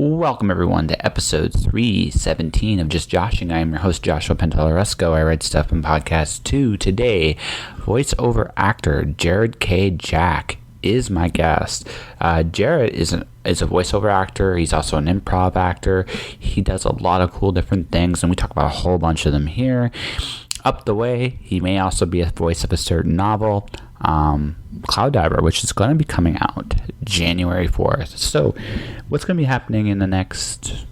Welcome everyone to episode 317 of Just Joshing. I am your host Joshua Pantelleresco. I write stuff in podcasts too. Today, voiceover actor Jared KJack is my guest. Jared is a voiceover actor. He's also an improv actor. He does a lot of cool different things, and we talk about a whole bunch of them here. Up the way, he may also be a voice of a certain novel, Cloud Diver, which is going to be coming out January 4th. So what's going to be happening in the next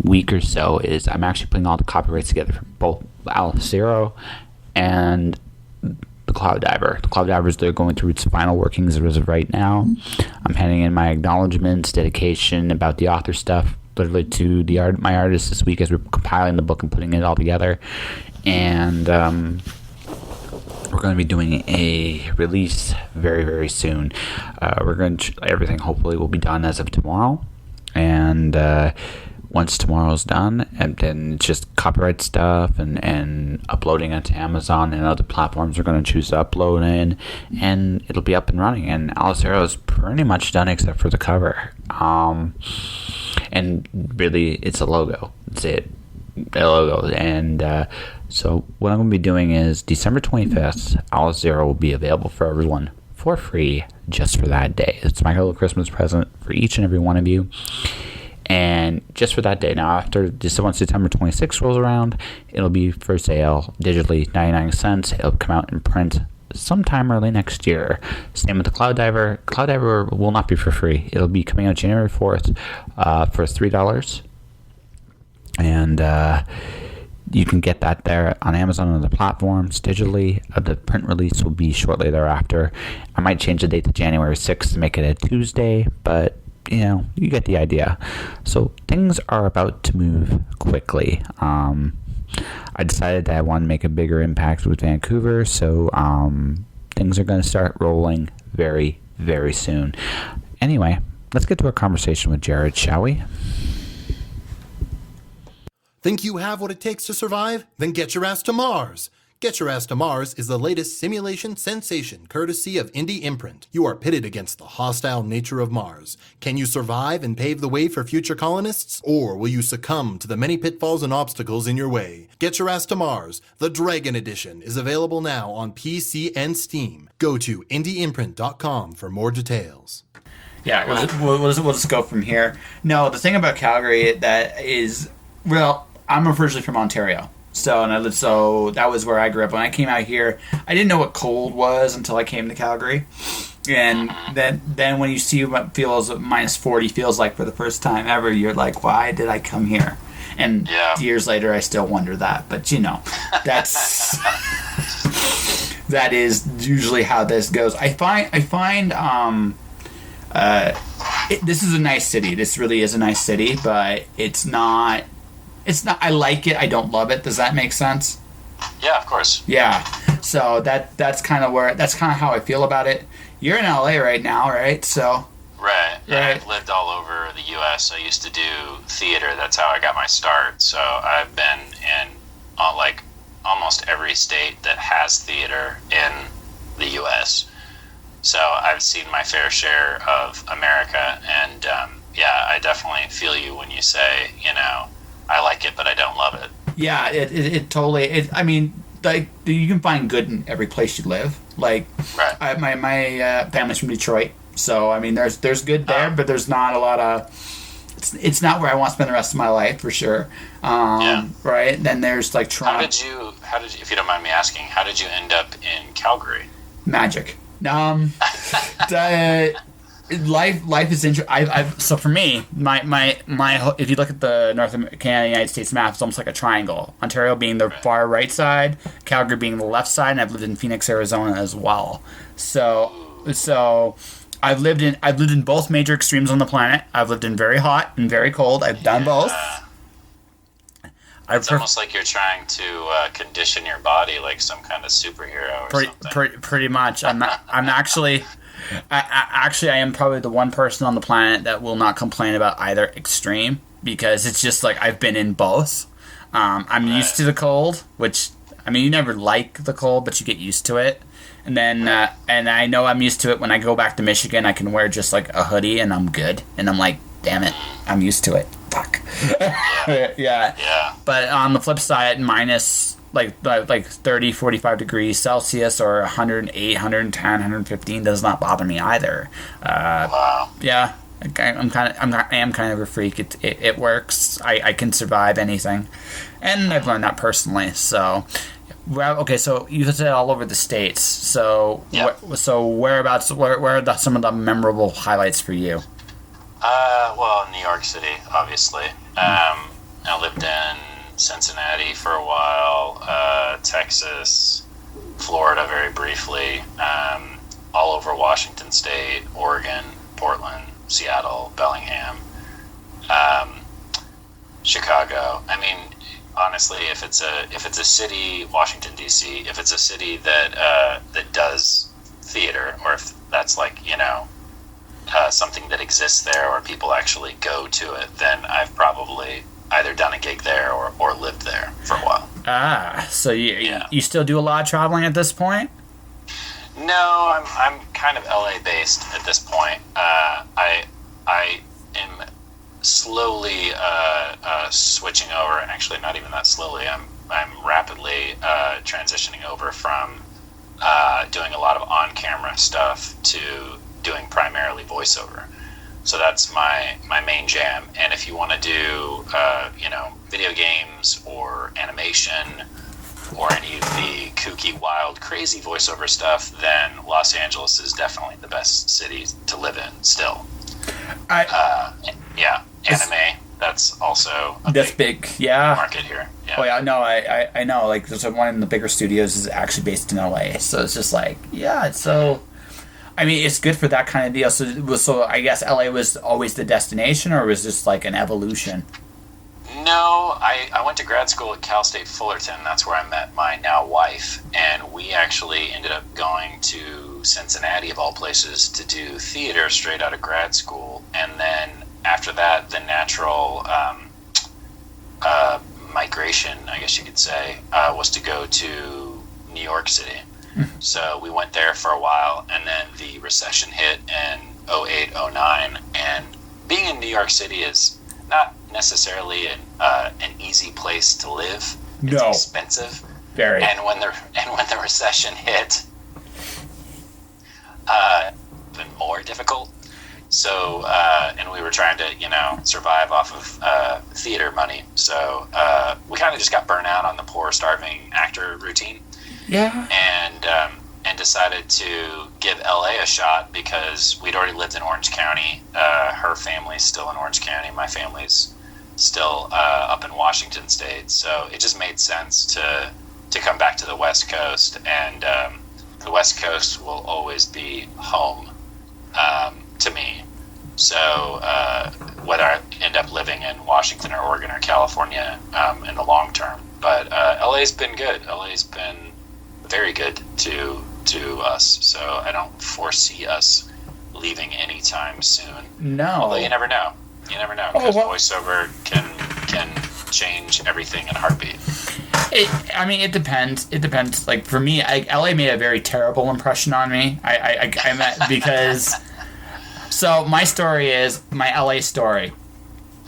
week or so is I'm actually putting all the copyrights together for both Alice Zero and the Cloud Diver. The Cloud Diver is going through its final workings as of right now. I'm handing in my acknowledgments, dedication about the author stuff, literally to my artist this week as we're compiling the book and putting it all together. And we're going to be doing a release very, very soon. Everything hopefully will be done as of tomorrow. And once tomorrow's done, and then it's just copyright stuff and uploading it to Amazon and other platforms we're going to choose to upload in, and it'll be up and running. And Alice Arrow is pretty much done except for the cover. And really, it's a logo. That's it. A logo. And so what I'm going to be doing is December 25th, Alice Zero will be available for everyone for free just for that day. It's my little Christmas present for each and every one of you. And just for that day. Now, once September 26th rolls around, it'll be for sale digitally, 99 cents. It'll come out in print sometime early next year. Same with the Cloud Diver. Cloud Diver will not be for free. It'll be coming out January 4th for $3. And you can get that there on Amazon and other platforms digitally. The print release will be shortly thereafter. I might change the date to January 6th to make it a Tuesday, but you get the idea. So things are about to move quickly. I decided that I want to make a bigger impact with Vancouver, so things are going to start rolling very, very soon. Anyway, let's get to our conversation with Jared, shall we? Think you have what it takes to survive? Then get your ass to Mars. Get Your Ass to Mars is the latest simulation sensation courtesy of Indie Imprint. You are pitted against the hostile nature of Mars. Can you survive and pave the way for future colonists? Or will you succumb to the many pitfalls and obstacles in your way? Get Your Ass to Mars, the Dragon Edition, is available now on PC and Steam. Go to indieimprint.com for more details. Yeah, we'll just go from here. No, the thing about Calgary that is, well, I'm originally from Ontario. So that was where I grew up. When I came out here, I didn't know what cold was until I came to Calgary. And then when you see what feels minus 40 feels like for the first time ever, you're like, why did I come here? And years later, I still wonder that. But that's that is usually how this goes. I find this is a nice city. This really is a nice city, but it's not. I like it. I don't love it. Does that make sense? Yeah, of course. Yeah. So that's kind of how I feel about it. You're in LA right now, right? So. Right. I've lived all over the U.S. I used to do theater. That's how I got my start. So I've been in almost every state that has theater in the U.S. So I've seen my fair share of America, and I definitely feel you when you say, I like it, but I don't love it. Yeah, it totally. I mean, like, you can find good in every place you live. Like, right. My family's from Detroit, so I mean, there's good there, but there's not a lot of. It's not where I want to spend the rest of my life for sure. Right. Then there's like Toronto. How did you? If you don't mind me asking, how did you end up in Calgary? Magic. Life is interesting. So for me, my if you look at the North Canada United States map, it's almost like a triangle. Ontario being the far right side, Calgary being the left side, and I've lived in Phoenix, Arizona as well. So I've lived in both major extremes on the planet. I've lived in very hot and very cold. I've done both. It's almost like you're trying to condition your body like some kind of superhero or something. Pretty much. I am probably the one person on the planet that will not complain about either extreme, because it's just like I've been in both. I'm used to the cold, which, I mean, you never like the cold, but you get used to it. And then, and I know I'm used to it when I go back to Michigan. I can wear just like a hoodie and I'm good. And I'm like damn it, I'm used to it. Fuck. Yeah. Yeah. Yeah. But on the flip side, minus like 30, 45 degrees Celsius or 108, 110, 115 does not bother me either. Wow. Yeah. I am kind of a freak. It works. I can survive anything, and I've learned that personally. So, well, okay. So you said all over the states. So, Yep. so whereabouts? Where are some of the memorable highlights for you? Well, New York City, obviously. I lived in Cincinnati for a while, Texas, Florida very briefly, all over Washington State, Oregon, Portland, Seattle, Bellingham, Chicago. I mean, honestly, if it's a city, Washington D.C., if it's a city that does theater, or if that's like, something that exists there or people actually go to it, then I've probably either done a gig there or lived there for a while. So you still do a lot of traveling at this point? No, I'm kind of LA based at this point. I am slowly switching over. Actually, not even that slowly. I'm rapidly transitioning over from doing a lot of on-camera stuff to doing primarily voiceover. So that's my main jam. And if you want to do video games or animation or any of the kooky, wild, crazy voiceover stuff, then Los Angeles is definitely the best city to live in still. Anime, that's also a big yeah market here. Yeah. Oh yeah, no, I know. Like, there's one of the bigger studios is actually based in LA, so it's just like, yeah. So, I mean, it's good for that kind of deal. So I guess LA was always the destination, or was this like an evolution? No, I went to grad school at Cal State Fullerton. That's where I met my now wife, and we actually ended up going to Cincinnati, of all places, to do theater straight out of grad school. And then after that, the natural migration, I guess you could say, was to go to New York City. So we went there for a while, and then the recession hit in 08, 09, and being in New York City is not necessarily an easy place to live. It's expensive. Very. And when the recession hit, even more difficult. So, and we were trying to, survive off of theater money. So we kind of just got burnt out on the poor, starving actor routine. Yeah. And decided to give LA a shot because we'd already lived in Orange County. Her family's still in Orange County. My family's still up in Washington State. So it just made sense to come back to the West Coast. And the West Coast will always be home to me. So whether I end up living in Washington or Oregon or California in the long term. But LA's been good. LA's been very good to us, so I don't foresee us leaving anytime soon. No. Although you never know. You never know, because voiceover can change everything in a heartbeat. It depends. It depends. Like, for me, LA made a very terrible impression on me. I met because... So my story is, my LA story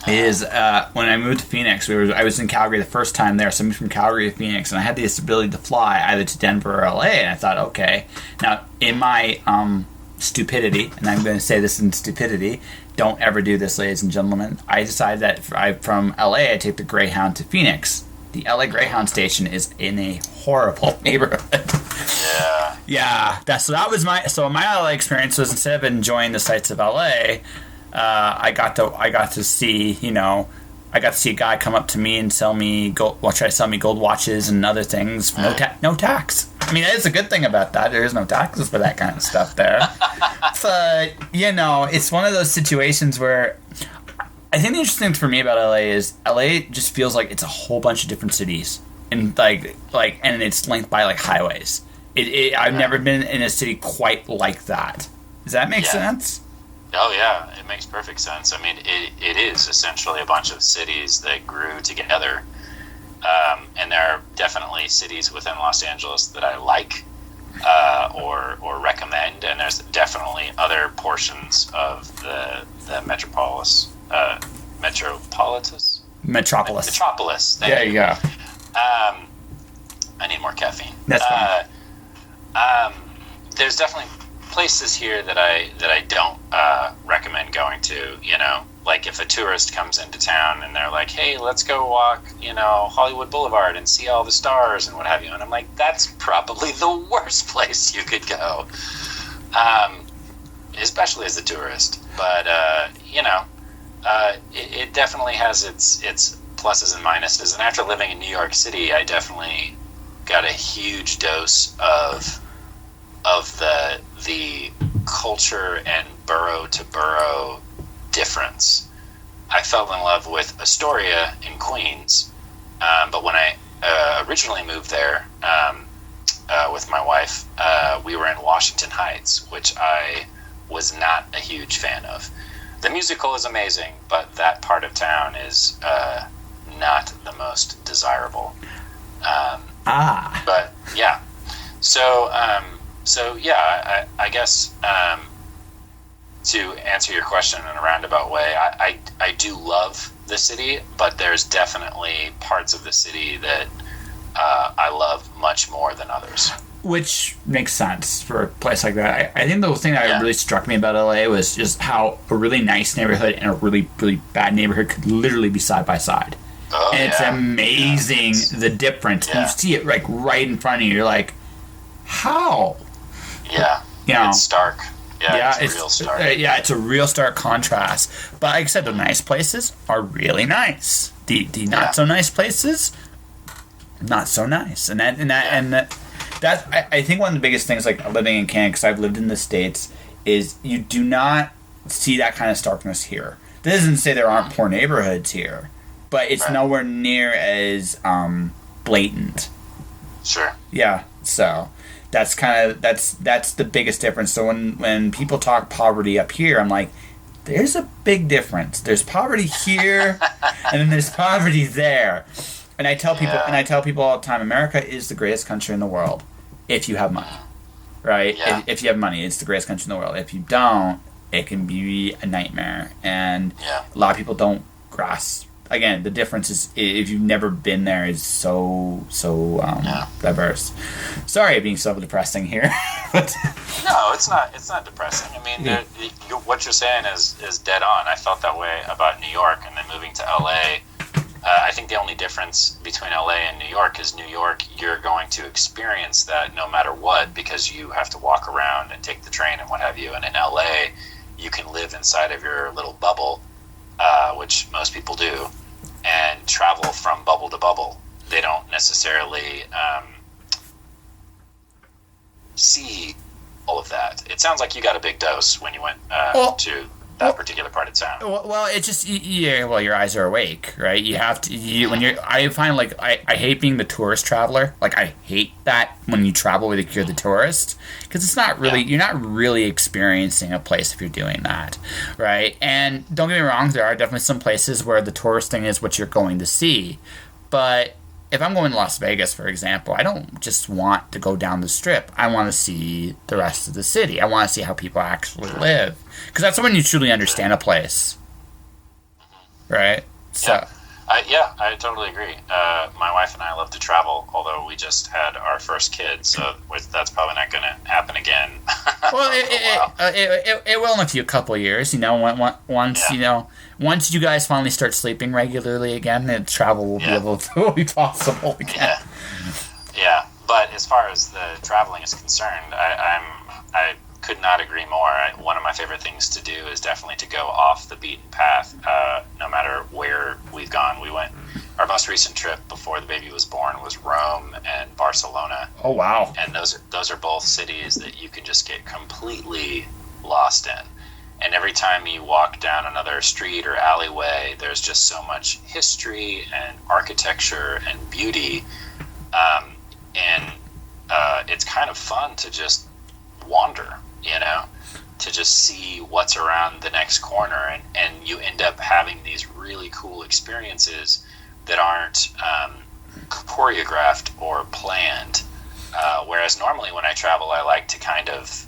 is when I moved to Phoenix. I was in Calgary the first time there, so I moved from Calgary to Phoenix, and I had this ability to fly either to Denver or LA, and I thought, okay. Now, in my stupidity, and I'm going to say this in stupidity, don't ever do this, ladies and gentlemen, I decided that from LA, I'd take the Greyhound to Phoenix. The LA Greyhound station is in a horrible neighborhood. Yeah. So my LA experience was, instead of enjoying the sights of LA, I got to see a guy come up to me and try to sell me gold watches and other things for no tax. I mean, that is a good thing about that. There is no taxes for that kind of stuff there. But it's one of those situations where I think the interesting thing for me about LA is LA just feels like it's a whole bunch of different cities, and and it's linked by highways. I've never been in a city quite like that. Does that make sense? Oh yeah, it makes perfect sense. I mean, it is essentially a bunch of cities that grew together, and there are definitely cities within Los Angeles that I like or recommend, and there's definitely other portions of the metropolis Metropolis. There you go. I need more caffeine. That's fine. There's definitely places here that I don't recommend going to. You know, like if a tourist comes into town and they're like, "Hey, let's go walk, Hollywood Boulevard and see all the stars and what have you," and I'm like, that's probably the worst place you could go, especially as a tourist. But it definitely has its pluses and minuses. And after living in New York City, I definitely got a huge dose of the culture and borough to borough difference. I fell in love with Astoria in Queens, but when I originally moved there with my wife, we were in Washington Heights, which I was not a huge fan of. The musical is amazing, but that part of town is not the most desirable. But yeah, so yeah, I guess to answer your question in a roundabout way, I do love the city, but there's definitely parts of the city that I love much more than others. Which makes sense for a place like that. I think the thing that really struck me about LA was just how a really nice neighborhood and a really, really bad neighborhood could literally be side by side. Oh, and it's amazing the difference. Yeah. You see it like right in front of you. You're like, how? Yeah. It's stark. Yeah, it's real stark. It's a real stark contrast. But like I said, the nice places are really nice. The not so nice places, not so nice. And that's I think one of the biggest things, like living in Canada, because I've lived in the States, is you do not see that kind of starkness here. This doesn't say there aren't poor neighborhoods here, but it's nowhere near as blatant. Sure. Yeah. So that's that's the biggest difference. So when people talk poverty up here, I'm like, there's a big difference. There's poverty here, and then there's poverty there. And I tell people all the time, America is the greatest country in the world if you have money, right? Yeah. If you have money, it's the greatest country in the world. If you don't, it can be a nightmare. And a lot of people don't grasp. Again, the difference is, if you've never been there, is so diverse. Sorry, being so depressing here. But no, it's not depressing. I mean, what you're saying is dead on. I felt that way about New York, and then moving to LA. I think the only difference between LA and New York is New York, you're going to experience that no matter what, because you have to walk around and take the train and what have you. And in LA, you can live inside of your little bubble, which most people do, and travel from bubble to bubble. They don't necessarily see all of that. It sounds like you got a big dose when you went to that particular part of town. Well, it's just your eyes are awake, right? You have to I find, like, I hate being the tourist traveler. Like, I hate that when you travel with you're the tourist, because it's not really you're not really experiencing a place if you're doing that, right? And don't get me wrong, there are definitely some places where the tourist thing is what you're going to see, but if I'm going to Las Vegas, for example, I don't just want to go down the strip. I want to see the rest of the city. I want to see how people actually live. Because that's when you truly understand a place. Right? So. I totally agree. My wife and I love to travel, although we just had our first kid, so that's probably not going to happen again. Well, it will in a couple of years. Once you guys finally start sleeping regularly again, then travel will be possible again. Yeah. But as far as the traveling is concerned, I could not agree more. One of my favorite things to do is definitely to go off the beaten path, no matter where we've gone. Our most recent trip before the baby was born was Rome and Barcelona. Oh, wow. And those are both cities that you can just get completely lost in. And every time you walk down another street or alleyway, there's just so much history and architecture and beauty. And it's kind of fun to just wander, to just see what's around the next corner. And you end up having these really cool experiences that aren't choreographed or planned. Whereas normally when I travel, I like to kind of,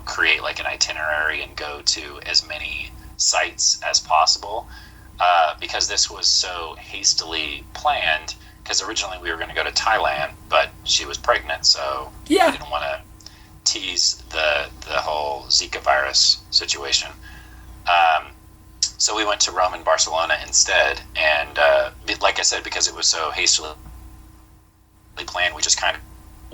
create like an itinerary and go to as many sites as possible. because this was so hastily planned, because originally we were going to go to Thailand, but she was pregnant, so we didn't want to tease the whole Zika virus situation. So we went to Rome and Barcelona instead, and like I said, because it was so hastily planned, we just kind of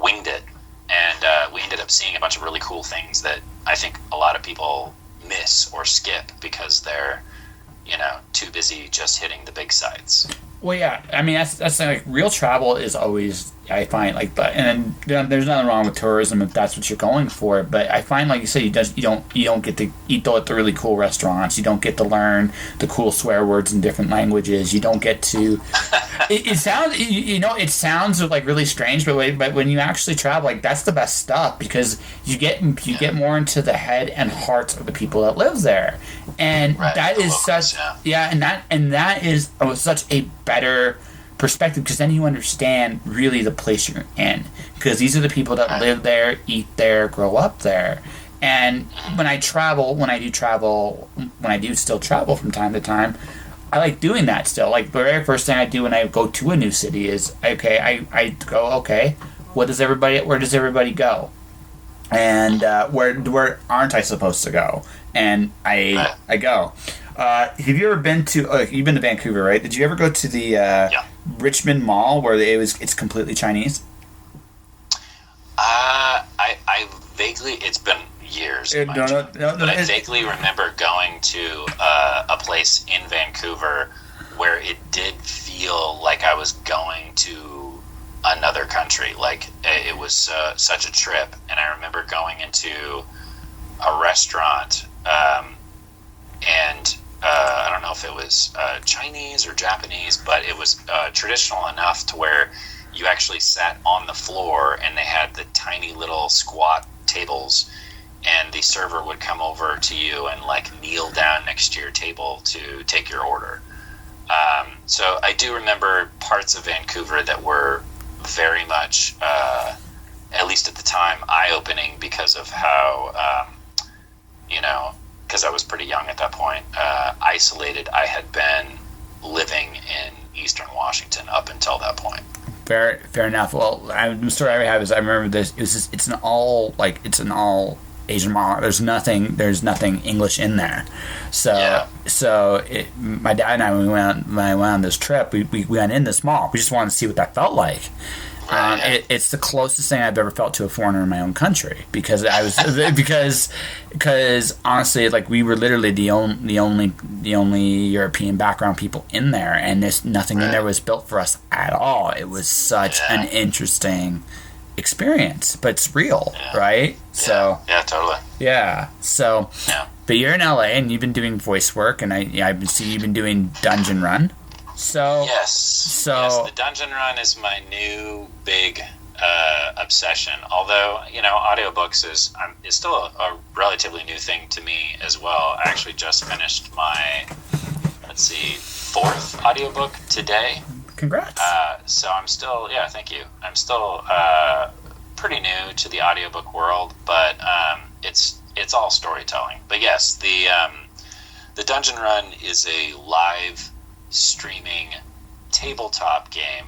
winged it, and we ended up seeing a bunch of really cool things that I think a lot of people miss or skip because they're, too busy just hitting the big sites. Well, yeah, I mean that's like real travel is always, I find, like, but and there's nothing wrong with tourism if that's what you're going for. But I find, like you said, you don't get to eat at the really cool restaurants. You don't get to learn the cool swear words in different languages. You don't get to. It sounds like really strange, but when you actually travel, like, that's the best stuff, because you get more into the head and hearts of the people that live there, and that is such and that is such a better perspective, because then you understand really the place you're in, because these are the people that live there, eat there, grow up there. And when I do still travel from time to time, I like doing that still. Like, the very first thing I do when I go to a new city is, I go, where does everybody go? And where aren't I supposed to go? And I go. Have you ever been to? You've been to Vancouver, right? Did you ever go to the Richmond Mall where it's completely Chinese? I vaguely. It's been years. But I vaguely remember going to a place in Vancouver where it did feel like I was going to another country. Like, it was such a trip, and I remember going into a restaurant, and I don't know if it was Chinese or Japanese, but it was traditional enough to where you actually sat on the floor, and they had the tiny little squat tables, and the server would come over to you and, like, kneel down next to your table to take your order. So I do remember parts of Vancouver that were very much, at least at the time, eye-opening because of how, because I was pretty young at that point, isolated I had been living in Eastern Washington up until that point. Fair enough. Well, the story I have is, I remember this. It's an all Asian mall. There's nothing English in there. So my dad and I, when I went on this trip, we went in this mall. We just wanted to see what that felt like. It's the closest thing I've ever felt to a foreigner in my own country, because I was because honestly, like, we were literally the only European background people in there, and there's nothing in there was built for us at all. It was such an interesting experience, but it's real, right? So totally. So, but you're in LA and you've been doing voice work, and I see you've been doing Dungeon Run. So yes, the Dungeon Run is my new big obsession. Although, audiobooks is still a relatively new thing to me as well. I actually just finished my 4th audiobook today. Congrats. So I'm still, thank you. I'm still pretty new to the audiobook world, but it's all storytelling. But yes, the Dungeon Run is a live streaming tabletop game,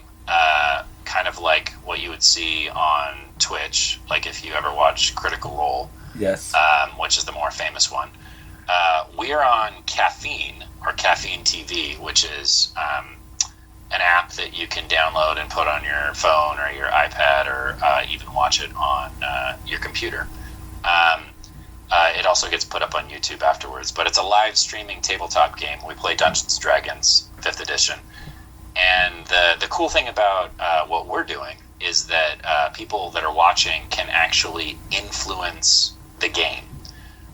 kind of like what you would see on Twitch, like if you ever watch Critical Role, yes, which is the more famous one. We're on Caffeine, or Caffeine TV, which is an app that you can download and put on your phone or your iPad, or even watch it on your computer. It also gets put up on YouTube afterwards, but it's a live streaming tabletop game. We play Dungeons & Dragons 5th edition. And the cool thing about what we're doing is that people that are watching can actually influence the game.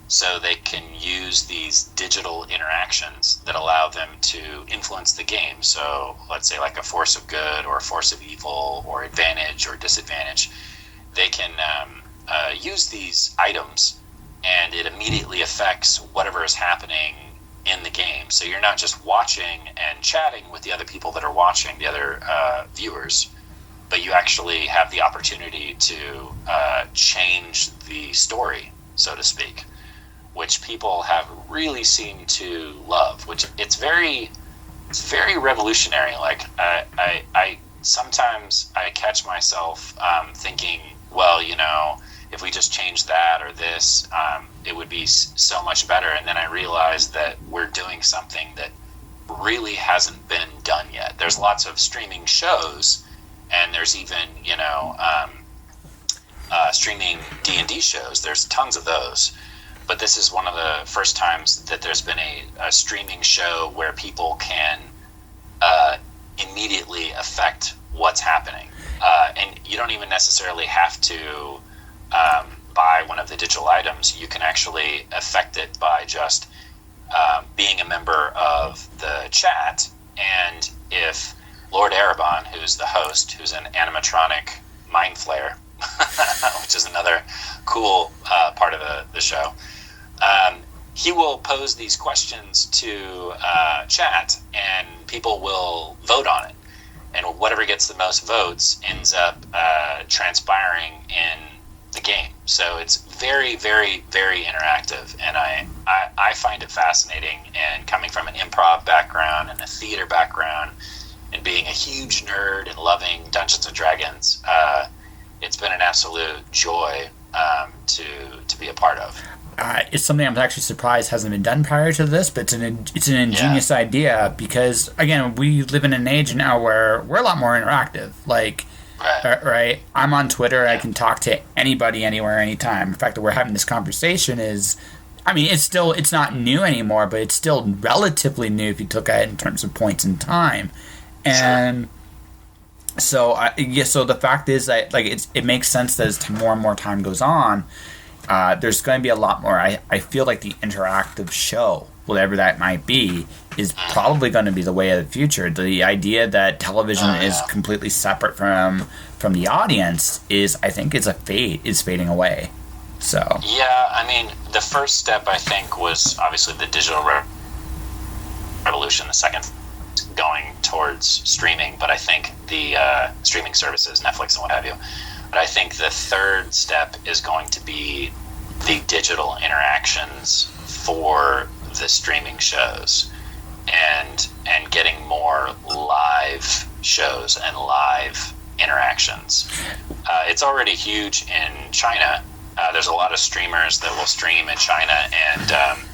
So they can use these digital interactions that allow them to influence the game. So let's say like a force of good or a force of evil or advantage or disadvantage. They can use these items, and it immediately affects whatever is happening in the game. So you're not just watching and chatting with the other people that are watching, the other viewers, but you actually have the opportunity to change the story, so to speak, which people have really seemed to love. Which it's very revolutionary. Like I sometimes I catch myself thinking, well, if we just change that or this, it would be so much better. And then I realized that we're doing something that really hasn't been done yet. There's lots of streaming shows, and there's even streaming D&D shows. There's tons of those, but this is one of the first times that there's been a streaming show where people can immediately affect what's happening, and you don't even necessarily have to buy one of the digital items. You can actually affect it by just being a member of the chat. And if Lord Erebon, who's the host, who's an animatronic mind flayer, which is another cool part of the show, he will pose these questions to chat, and people will vote on it. And whatever gets the most votes ends up transpiring in the game. So it's very, very, very interactive, and I find it fascinating. And coming from an improv background and a theater background, and being a huge nerd and loving Dungeons and Dragons, it's been an absolute joy to be a part of. It's something I'm actually surprised hasn't been done prior to this, but it's an ingenious idea, because again, we live in an age now where we're a lot more interactive. Like, right? I'm on Twitter. I can talk to anybody, anywhere, anytime. The fact that we're having this conversation is, I mean, it's not new anymore, but it's still relatively new if you look at it in terms of points in time. And so, so the fact is that, like, it makes sense that as more and more time goes on, there's going to be a lot more. I feel like the interactive show, whatever that might be, is probably going to be the way of the future. The idea that television is completely separate from the audience is fading away. So yeah, I mean, the first step, I think, was obviously the digital revolution. The second, going towards streaming, but I think the streaming services, Netflix and what have you. But I think the third step is going to be the digital interactions for the streaming shows, and getting more live shows and live interactions. It's already huge in China. There's a lot of streamers that will stream in China, and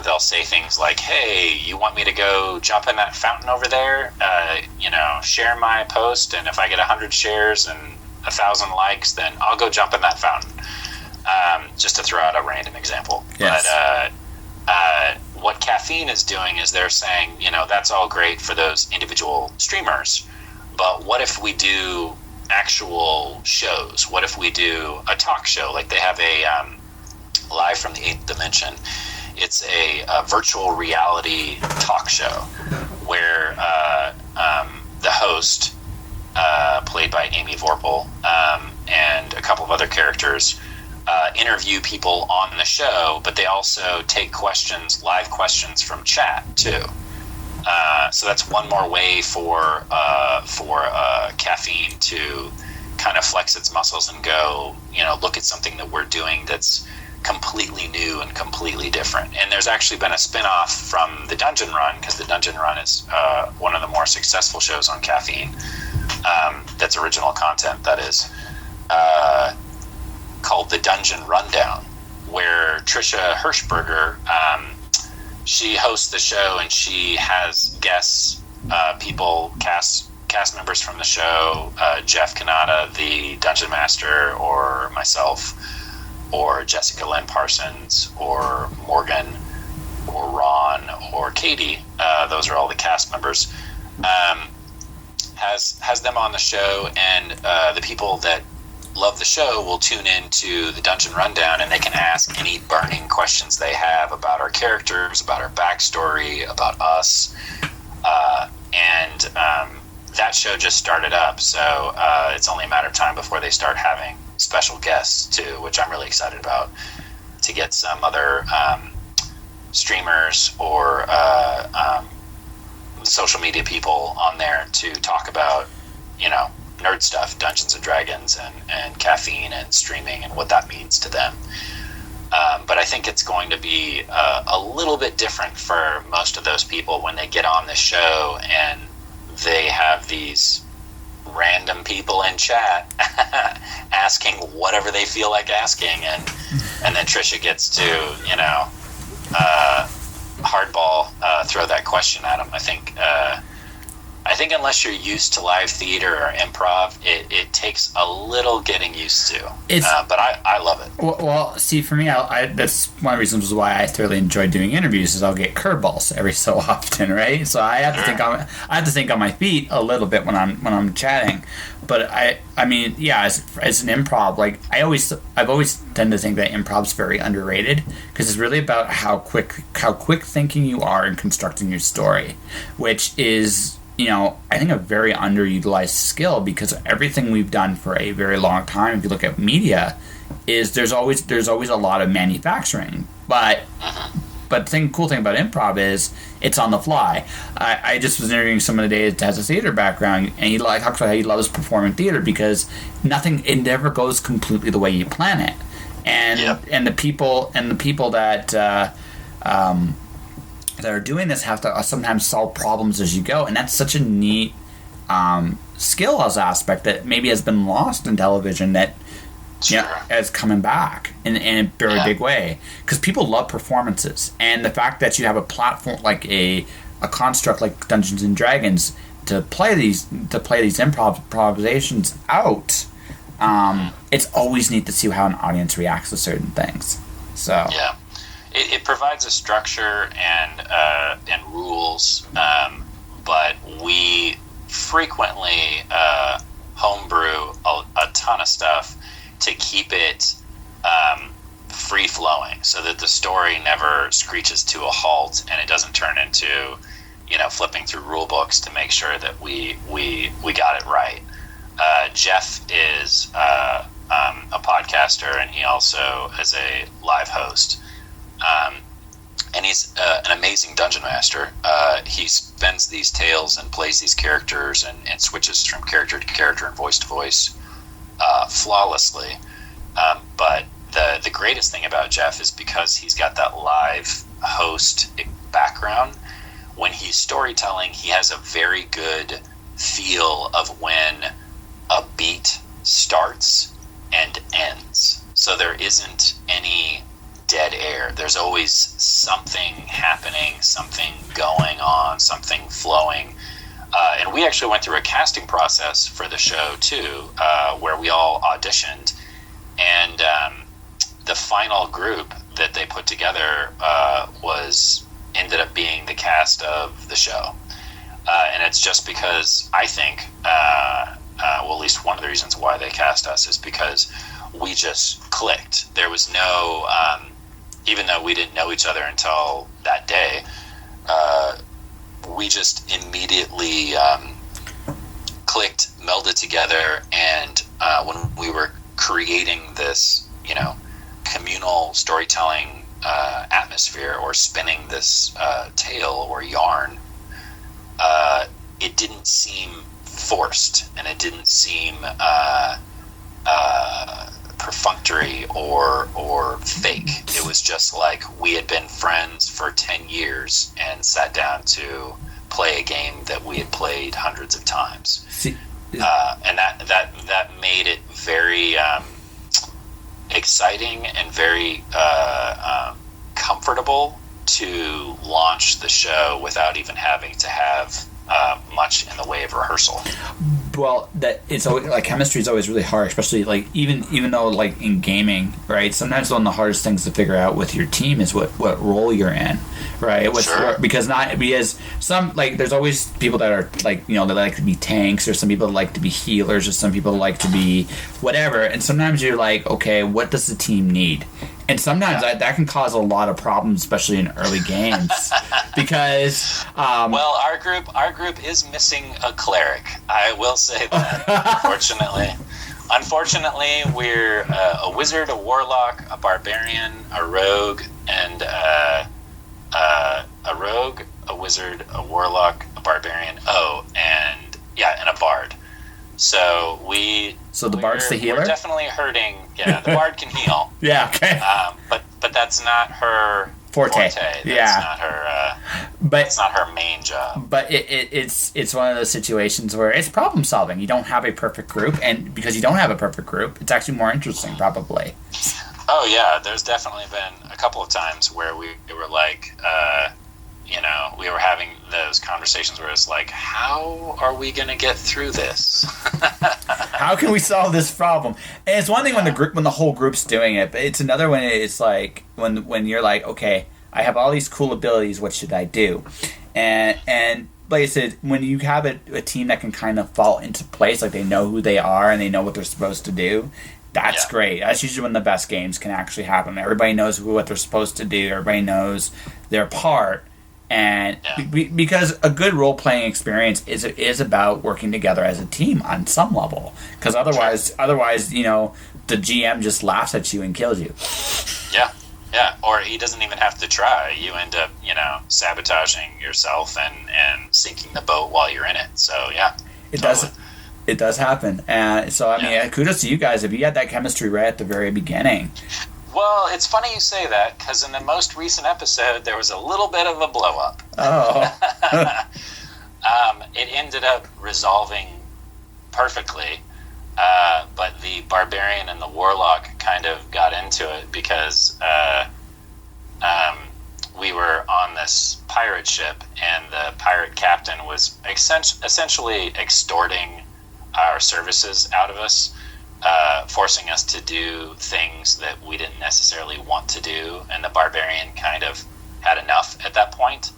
they'll say things like, "Hey, you want me to go jump in that fountain over there? Share my post, and if I get 100 shares and 1,000 likes, then I'll go jump in that fountain." Just to throw out a random example. Yes. But what Caffeine is doing is they're saying, that's all great for those individual streamers, but what if we do actual shows? What if we do a talk show? Like they have a Live from the Eighth Dimension. It's a virtual reality talk show where the host, played by Amy Vorpal, and a couple of other characters, interview people on the show, but they also take live questions from chat too. So that's one more way for Caffeine to kind of flex its muscles and go, look at something that we're doing that's completely new and completely different. And there's actually been a spin-off from the Dungeon Run, because the Dungeon Run is one of the more successful shows on Caffeine. That's original content, that is, called the Dungeon Rundown, where Trisha Hirschberger, she hosts the show, and she has guests, cast members from the show, Jeff Kanata, the Dungeon Master, or myself, or Jessica Lynn Parsons, or Morgan, or Ron, or Katie. Those are all the cast members. Has them on the show, and the people that love the show will tune into the Dungeon Rundown, and they can ask any burning questions they have about our characters, about our backstory, about us. And that show just started up, so it's only a matter of time before they start having special guests too, which I'm really excited about, to get some other streamers or social media people on there to talk about, nerd stuff, Dungeons and Dragons and Caffeine and streaming and what that means to them. But I think it's going to be a little bit different for most of those people when they get on the show and they have these random people in chat asking whatever they feel like asking, and then Trisha gets to, hardball throw that question at them. I think unless you're used to live theater or improv, it takes a little getting used to. But I love it. Well, see, for me, that's one of the reasons why I thoroughly enjoy doing interviews is I'll get curveballs every so often, right? So I have to think on my feet a little bit when I'm chatting. But I mean, yeah, as an improv, like I've always tend to think that improv's very underrated because it's really about how quick thinking you are in constructing your story, which is, I think a very underutilized skill because everything we've done for a very long time, if you look at media, is there's always a lot of manufacturing. But the cool thing about improv is it's on the fly. I just was interviewing someone today that has a theater background, and he talks about how he loves performing theater because it never goes completely the way you plan it. And the people that are doing this have to sometimes solve problems as you go, and that's such a neat skill as aspect that maybe has been lost in television that is coming back in a very big way because people love performances, and the fact that you have a platform like a construct like Dungeons and Dragons to play these improvisations out. It's always neat to see how an audience reacts to certain things. So yeah. It provides a structure and rules, but we frequently homebrew a ton of stuff to keep it free-flowing so that the story never screeches to a halt and it doesn't turn into, flipping through rule books to make sure that we got it right. Jeff is a podcaster, and he also is a live host. And he's an amazing dungeon master. He spins these tales and plays these characters and switches from character to character and voice to voice flawlessly. But the greatest thing about Jeff is because he's got that live host background. When he's storytelling, he has a very good feel of when a beat starts and ends. So there isn't any dead air. There's always something happening, something going on, something flowing. And we actually went through a casting process for the show too, where we all auditioned, and the final group that they put together ended up being the cast of the show. And it's just because I think, well, at least one of the reasons why they cast us is because we just clicked. There was no, even though we didn't know each other until that day, we just immediately clicked, melded together, and when we were creating this, communal storytelling atmosphere or spinning this tale or yarn, it didn't seem forced, and it didn't seem perfunctory or fake. It was just like we had been friends for 10 years and sat down to play a game that we had played hundreds of times. And that made it very exciting and very comfortable to launch the show without even having to have much in the way of rehearsal. Well, that it's always, like, chemistry is always really hard, especially like even though like in gaming, right? Sometimes one of the hardest things to figure out with your team is what role you're in, right? Because some, like, there's always people that are like, they like to be tanks, or some people that like to be healers, or some people that like to be whatever. And sometimes you're like, okay, what does the team need? And sometimes that can cause a lot of problems, especially in early games, because well, our group is missing a cleric. I will say that. Unfortunately, we're a wizard, a warlock, a barbarian, a rogue, and a wizard, a warlock, a barbarian. And a bard. So the bard's the healer? We're definitely hurting. Yeah, the bard can heal. Yeah, okay. But but that's not her forte. That's Yeah, not her. but it's not her main job. But it's one of those situations where it's problem solving. You don't have a perfect group, and because you don't have a perfect group, it's actually more interesting, probably. Oh yeah, there's definitely been a couple of times where we were like, we were having those conversations where it's like, how are we going to get through this? How can we solve this problem? And it's one thing when the whole group's doing it, but it's another when it's like when you're like, okay, I have all these cool abilities, what should I do? And like I said, when you have a team that can kind of fall into place, like they know who they are and they know what they're supposed to do, that's great. That's usually when the best games can actually happen. Everybody knows what they're supposed to do. Everybody knows their part. And because a good role-playing experience is about working together as a team on some level. Because otherwise, the GM just laughs at you and kills you. Yeah. Or he doesn't even have to try. You end up, sabotaging yourself and sinking the boat while you're in it. So, yeah. It does happen. And so, kudos to you guys if you had that chemistry right at the very beginning. Well, it's funny you say that, because in the most recent episode, there was a little bit of a blow-up. Oh. It ended up resolving perfectly, but the barbarian and the warlock kind of got into it because we were on this pirate ship, and the pirate captain was essentially extorting our services out of us. Forcing us to do things that we didn't necessarily want to do, and the barbarian kind of had enough at that point.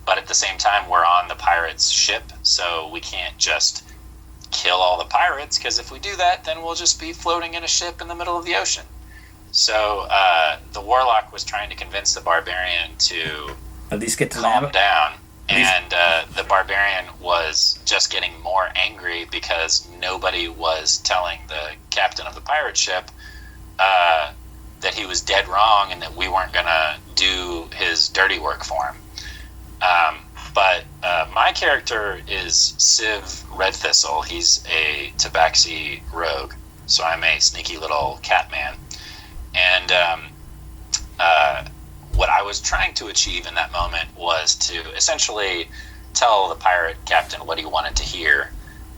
But at the same time, we're on the pirate's ship, so we can't just kill all the pirates, because if we do that, then we'll just be floating in a ship in the middle of the ocean. So the warlock was trying to convince the barbarian to at least get to calm down. And the barbarian was just getting more angry because nobody was telling the captain of the pirate ship that he was dead wrong and that we weren't going to do his dirty work for him. But my character is Civ Red Thistle. He's a Tabaxi rogue, so I'm a sneaky little cat man. And what I was trying to achieve in that moment was to essentially tell the pirate captain what he wanted to hear,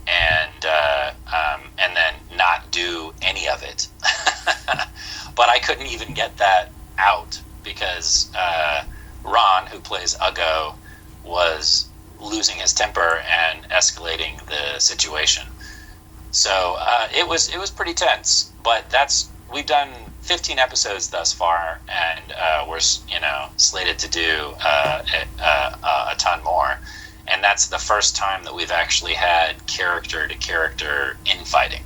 and then not do any of it. But I couldn't even get that out because Ron, who plays Uggo, was losing his temper and escalating the situation. So it was pretty tense. But we've done 15 episodes thus far, and we're slated to do a ton more. And that's the first time that we've actually had character-to-character infighting.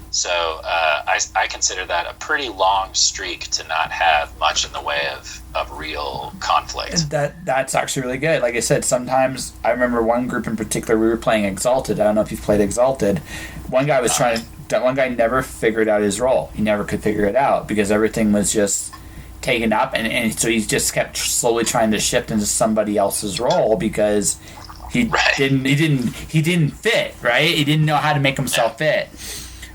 So I consider that a pretty long streak to not have much in the way of real conflict. That's actually really good. Like I said, sometimes I remember one group in particular, we were playing Exalted. I don't know if you've played Exalted. One guy was that one guy never figured out his role. He never could figure it out because everything was just taken up, and so he just kept slowly trying to shift into somebody else's role because he didn't fit, right? He didn't know how to make himself fit.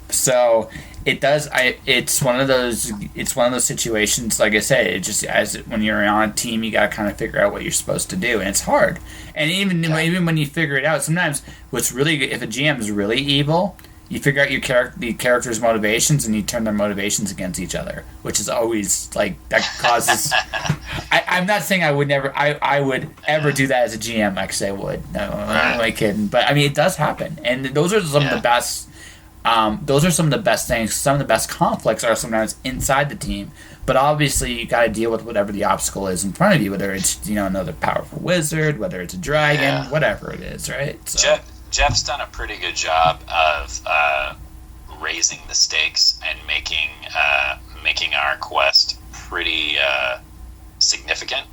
So it's one of those situations, like I said, it just when you're on a team, you got to kind of figure out what you're supposed to do, and it's hard. And even when you figure it out, sometimes what's really good, if a GM is really evil, you figure out the character's motivations and you turn their motivations against each other, which is always like that causes. I'm not saying I would ever do that as a GM. Actually, I would. No, I'm only kidding. But I mean, it does happen, and those are some of the best. Those are some of the best things. Some of the best conflicts are sometimes inside the team, but obviously you got to deal with whatever the obstacle is in front of you, whether it's another powerful wizard, whether it's a dragon, whatever it is, right? So. Jeff's done a pretty good job of raising the stakes and making our quest pretty significant,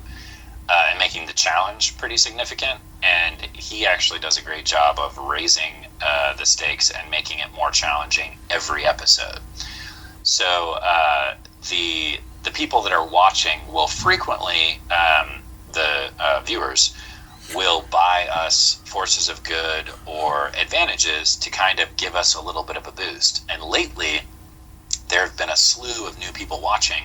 and making the challenge pretty significant. And he actually does a great job of raising the stakes and making it more challenging every episode. So the people that are watching will frequently, the viewers, will buy us forces of good or advantages to kind of give us a little bit of a boost. And lately, there have been a slew of new people watching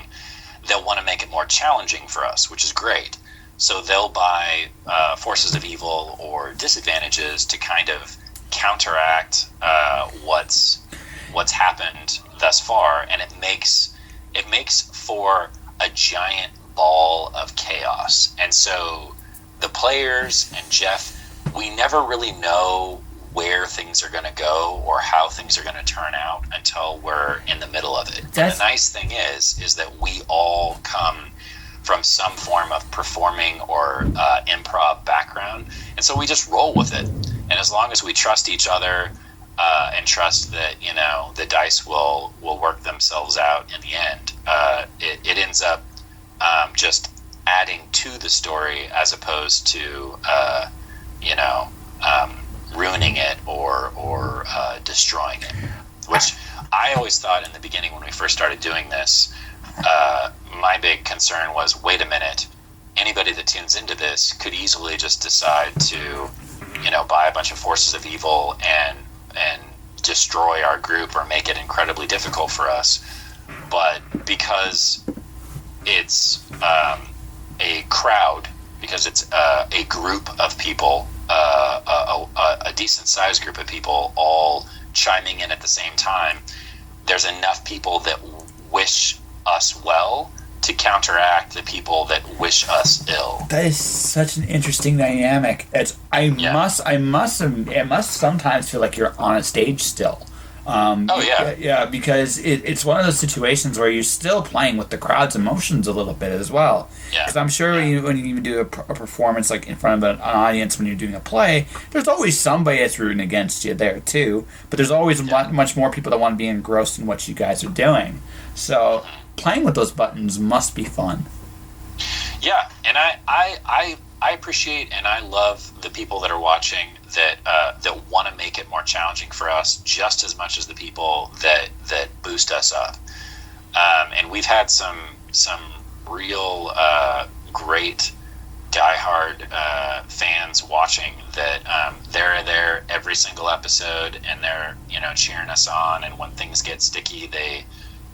they'll want to make it more challenging for us, which is great. So they'll buy forces of evil or disadvantages to kind of counteract what's happened thus far, and it makes for a giant ball of chaos. And so the players and Jeff, we never really know where things are going to go or how things are going to turn out until we're in the middle of it. And the nice thing is that we all come from some form of performing or improv background, and so we just roll with it. And as long as we trust each other and trust that, you know, the dice will work themselves out in the end, it ends up just adding to the story as opposed to ruining it or destroying it. Which I always thought in the beginning when we first started doing this, my big concern was, wait a minute, anybody that tunes into this could easily just decide to, you know, buy a bunch of forces of evil and destroy our group or make it incredibly difficult for us. But because it's a crowd, because it's a group of people, a decent sized group of people all chiming in at the same time, there's enough people that wish us well to counteract the people that wish us ill. That is such an interesting dynamic. It must sometimes feel like you're on a stage still. Because it's one of those situations where you're still playing with the crowd's emotions a little bit as well. Because I'm sure when you even do a performance like in front of an audience, when you're doing a play, there's always somebody that's rooting against you there too. But there's always much more people that want to be engrossed in what you guys are doing. So playing with those buttons must be fun. Yeah, and I appreciate and I love the people that are watching that want to make it more challenging for us just as much as the people that boost us up. And we've had some real great diehard fans watching that they're there every single episode and they're, you know, cheering us on, and when things get sticky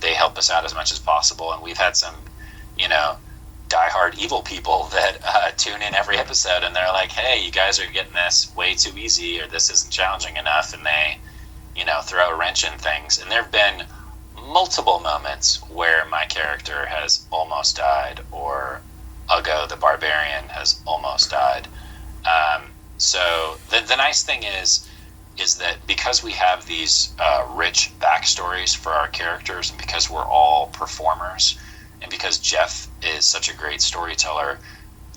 they help us out as much as possible. And we've had some, you know, diehard evil people that tune in every episode and they're like, hey, you guys are getting this way too easy, or this isn't challenging enough, and they, you know, throw a wrench in things. And there have been multiple moments where my character has almost died, or Uggo the barbarian has almost died. So the nice thing is that because we have these rich backstories for our characters, and because we're all performers, and because Jeff is such a great storyteller,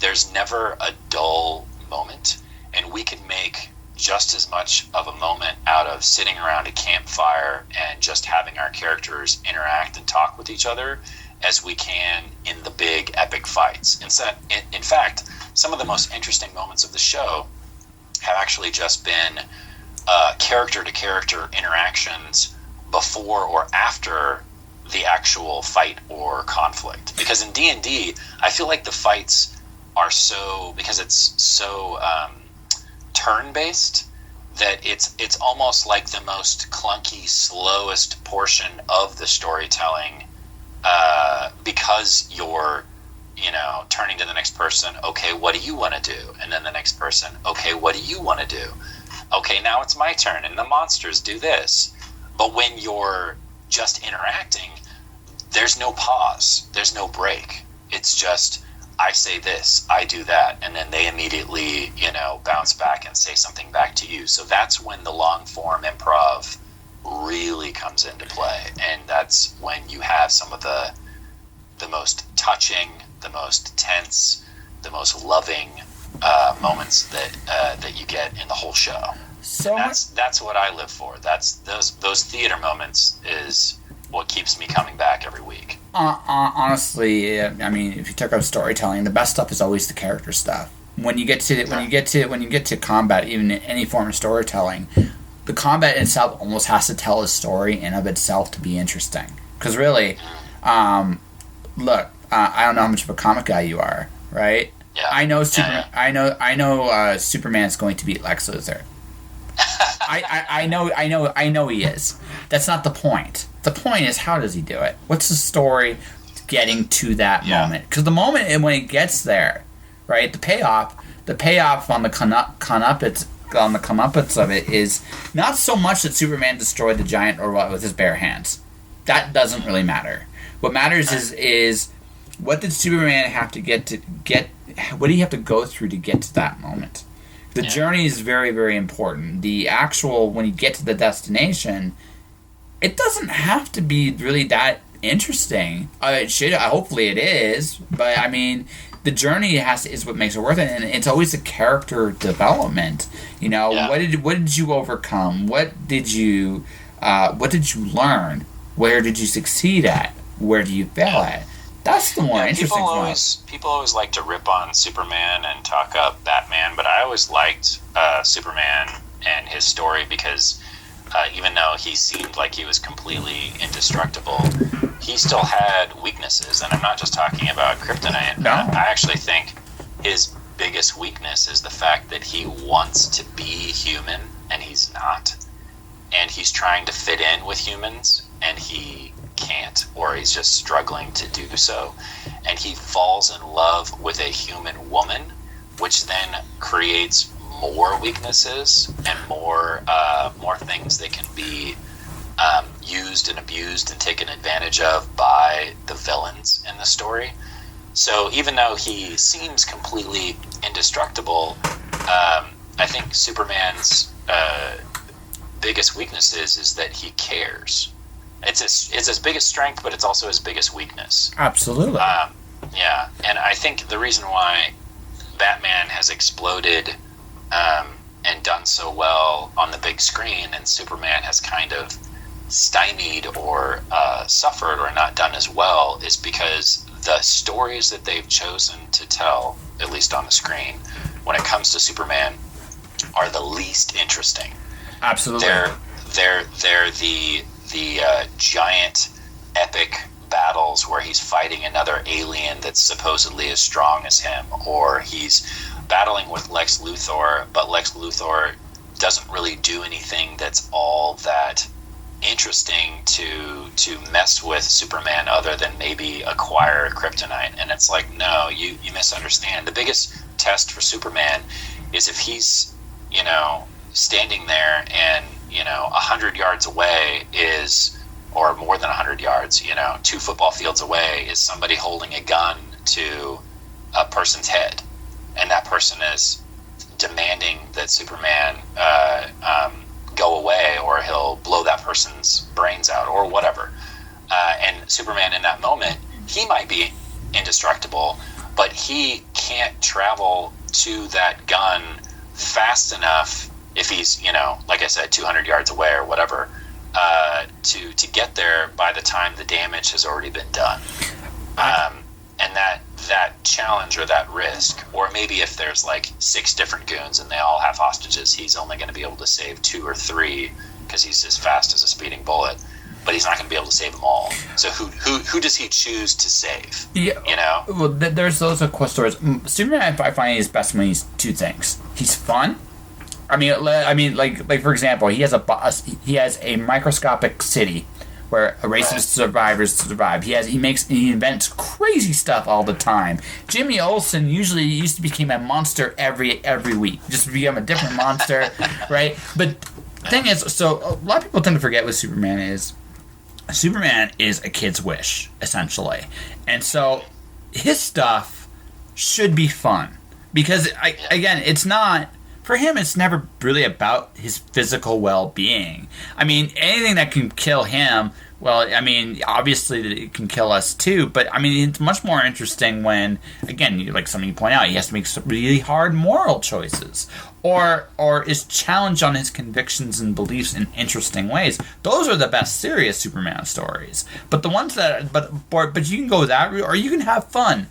there's never a dull moment, and we can make just as much of a moment out of sitting around a campfire and just having our characters interact and talk with each other as we can in the big epic fights. In fact, some of the most interesting moments of the show have actually just been character-to-character interactions before or after the actual fight or conflict. Because in D&D, I feel like the fights are because it's so turn-based, that it's almost like the most clunky, slowest portion of the storytelling, because you're, you know, turning to the next person, okay, what do you want to do? And then the next person, okay, what do you want to do? Okay, now it's my turn, and the monsters do this. But when you're just interacting, there's no pause, there's no break. It's just, I say this, I do that, and then they immediately, you know, bounce back and say something back to you. So that's when the long form improv really comes into play, and that's when you have some of the most touching, the most tense, the most loving moments that you get in the whole show. So and that's what I live for. That's those theater moments is what keeps me coming back every week. Honestly, I mean, if you talk about storytelling, the best stuff is always the character stuff. When you get to combat, even in any form of storytelling, the combat itself almost has to tell a story in of itself to be interesting. Because really, look, I don't know how much of a comic guy you are, right? Yeah. I know Superman's going to beat Lex Luthor. I know he is. That's not the point. The point is, how does he do it? What's the story? getting to that moment. Because the moment when it gets there, right, the payoff on the comeuppance of it is not so much that Superman destroyed the giant or what with his bare hands. That doesn't really matter. What matters is what did Superman have to get? What do you have to go through to get to that moment? The journey is very, very important. The actual, when you get to the destination, it doesn't have to be really that interesting. It should, hopefully it is, but I mean, the journey is what makes it worth it, and it's always the character development. You know, what did you overcome? What did you learn? Where did you succeed at? Where do you fail at? That's the more interesting one. People always like to rip on Superman and talk up Batman, but I always liked Superman and his story because even though he seemed like he was completely indestructible, he still had weaknesses. And I'm not just talking about kryptonite. No. I actually think his biggest weakness is the fact that he wants to be human and he's not. And he's trying to fit in with humans and he can't, or he's just struggling to do so. And he falls in love with a human woman, which then creates more weaknesses and more things that can be used and abused and taken advantage of by the villains in the story. So even though he seems completely indestructible, I think Superman's biggest weakness is that he cares. It's his biggest strength, but it's also his biggest weakness. Absolutely. Yeah, and I think the reason why Batman has exploded and done so well on the big screen, and Superman has kind of stymied or suffered or not done as well, is because the stories that they've chosen to tell, at least on the screen, when it comes to Superman, are the least interesting. Absolutely. They're the giant epic battles where he's fighting another alien that's supposedly as strong as him, or he's battling with Lex Luthor, but Lex Luthor doesn't really do anything that's all that interesting to mess with Superman other than maybe acquire kryptonite. And it's like, no, you misunderstand. The biggest test for Superman is if he's, standing there and 100 yards away is, or more than 100 yards, 2 football fields away is somebody holding a gun to a person's head, and that person is demanding that Superman go away, or he'll blow that person's brains out, or whatever. And Superman in that moment, he might be indestructible, but he can't travel to that gun fast enough if he's, like I said, 200 yards away or whatever, to get there by the time the damage has already been done. And that challenge or that risk, or maybe if there's like 6 different goons and they all have hostages, he's only going to be able to save 2 or 3 because he's as fast as a speeding bullet, but he's not going to be able to save them all. So who does he choose to save? Yeah, Well, there's those quest stories. Superman, I find he's best when he's 2 things. He's fun. I mean, like for example, he has a microscopic city where a race of survivors survive. He invents crazy stuff all the time. Jimmy Olsen usually used to become a monster every week, just become a different monster, right? But the thing is, so a lot of people tend to forget what Superman is. Superman is a kid's wish, essentially, and so his stuff should be fun because again, it's not. For him, it's never really about his physical well-being. I mean, anything that can kill him, well, I mean, obviously it can kill us too, but I mean, it's much more interesting when, again, like something you point out, he has to make some really hard moral choices, or is challenged on his convictions and beliefs in interesting ways. Those are the best serious Superman stories. But the ones that, but you can go that route, or you can have fun.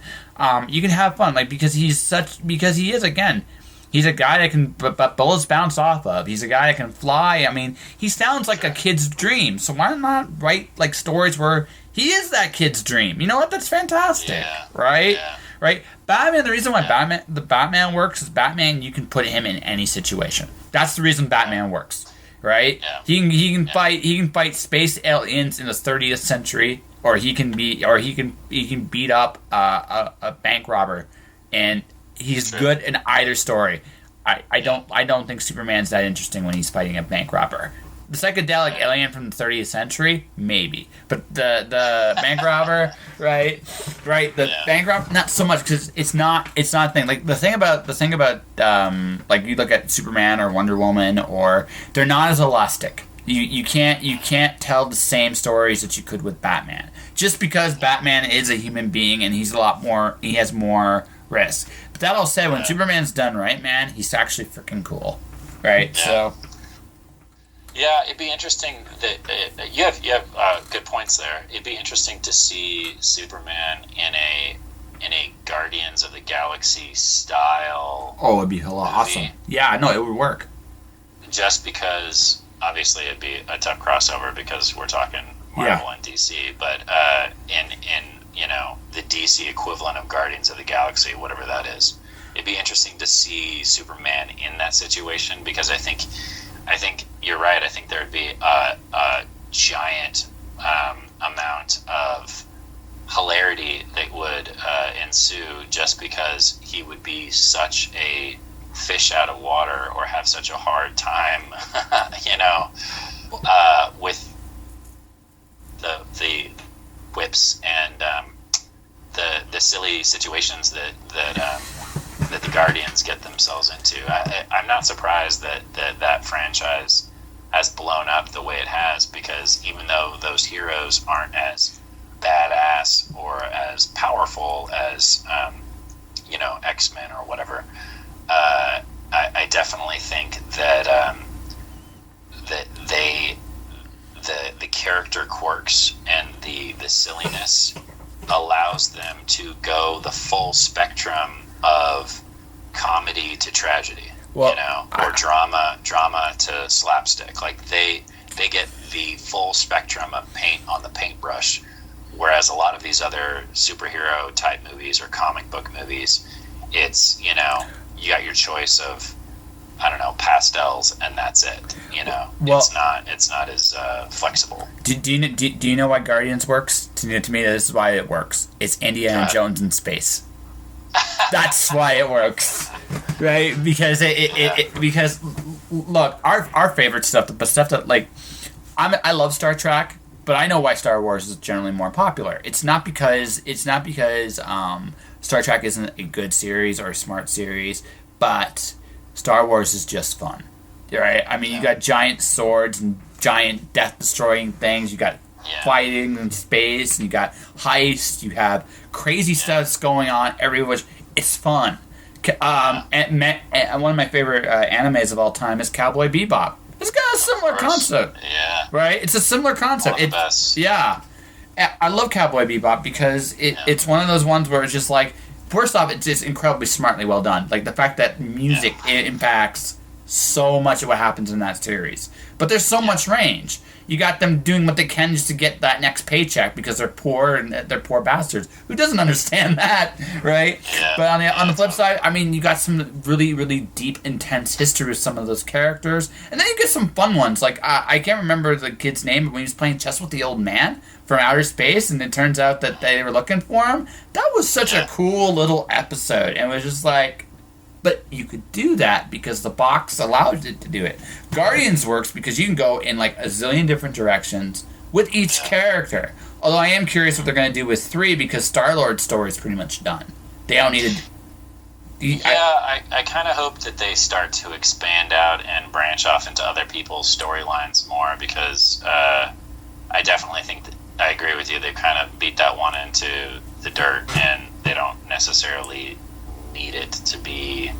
You can have fun, like because he is, again. He's a guy that can bullets bounce off of. He's a guy that can fly. I mean, he sounds like a kid's dream. So why not write like stories where he is that kid's dream? You know what? That's fantastic, right? Yeah. Right? Batman. The reason why Batman works is Batman. You can put him in any situation. That's the reason Batman works, right? Yeah. He can fight space aliens in the 30th century. or he can beat up a bank robber, and he's good in either story. I don't think Superman's that interesting when he's fighting a bank robber. The psychedelic alien from the 30th century, maybe, but the bank robber, right? The bank robber, not so much, because it's not a thing. Like the thing about like you look at Superman or Wonder Woman, or they're not as elastic. You can't tell the same stories that you could with Batman, just because Batman is a human being and he has more risk. But that all said, when Superman's done right, man, he's actually freaking cool, right? Yeah. So. Yeah, it'd be interesting that you have good points there. It'd be interesting to see Superman in a Guardians of the Galaxy style. Oh, it'd be awesome. Yeah, no, it would work. Just because, obviously, it'd be a tough crossover because we're talking Marvel and DC. But in the DC equivalent of Guardians of the Galaxy, whatever that is, it'd be interesting to see Superman in that situation, because I think you're right. I think there would be a giant amount of hilarity that would ensue, just because he would be such a fish out of water, or have such a hard time, with the whips and the silly situations that the Guardians get themselves into. I'm not surprised that franchise has blown up the way it has, because even though those heroes aren't as badass or as powerful as X-Men or whatever, I definitely think that the character quirks and the silliness allows them to go the full spectrum of comedy to tragedy, or drama to slapstick. Like they get the full spectrum of paint on the paintbrush, whereas a lot of these other superhero type movies or comic book movies, it's you got your choice of, I don't know, pastels, and that's it. Well, it's not as flexible. Do you know why Guardians works? To me, this is why it works. It's Indiana Jones in space. That's why it works, right? Because because look, our favorite stuff, the stuff that I love Star Trek, but I know why Star Wars is generally more popular. It's not because Star Trek isn't a good series or a smart series, but Star Wars is just fun, right? I mean, you got giant swords and giant death-destroying things. You got fighting in space, and you got heists. You have crazy stuff going on everywhere. It's fun. And one of my favorite animes of all time is Cowboy Bebop. It's got a similar concept, right? It's a similar concept. One of the best. Yeah, I love Cowboy Bebop because it's one of those ones where it's just like, first off, it's just incredibly smartly well done. Like the fact that music impacts so much of what happens in that series. But there's so much range. You got them doing what they can just to get that next paycheck because they're poor and they're poor bastards. Who doesn't understand that, right? Yeah. But on the flip side, I mean, you got some really, really deep, intense history with some of those characters. And then you get some fun ones. Like, I can't remember the kid's name, but when he was playing chess with the old man from outer space, and it turns out that they were looking for him, that was such a cool little episode. And it was just like, but you could do that because the box allowed it to do it. Guardians works because you can go in like a zillion different directions with each character. Although I am curious what they're going to do with 3 because Star-Lord's story is pretty much done. They don't need to... I kind of hope that they start to expand out and branch off into other people's storylines more, because I definitely think that I agree with you. They've kind of beat that one into the dirt, and they don't necessarily need it to be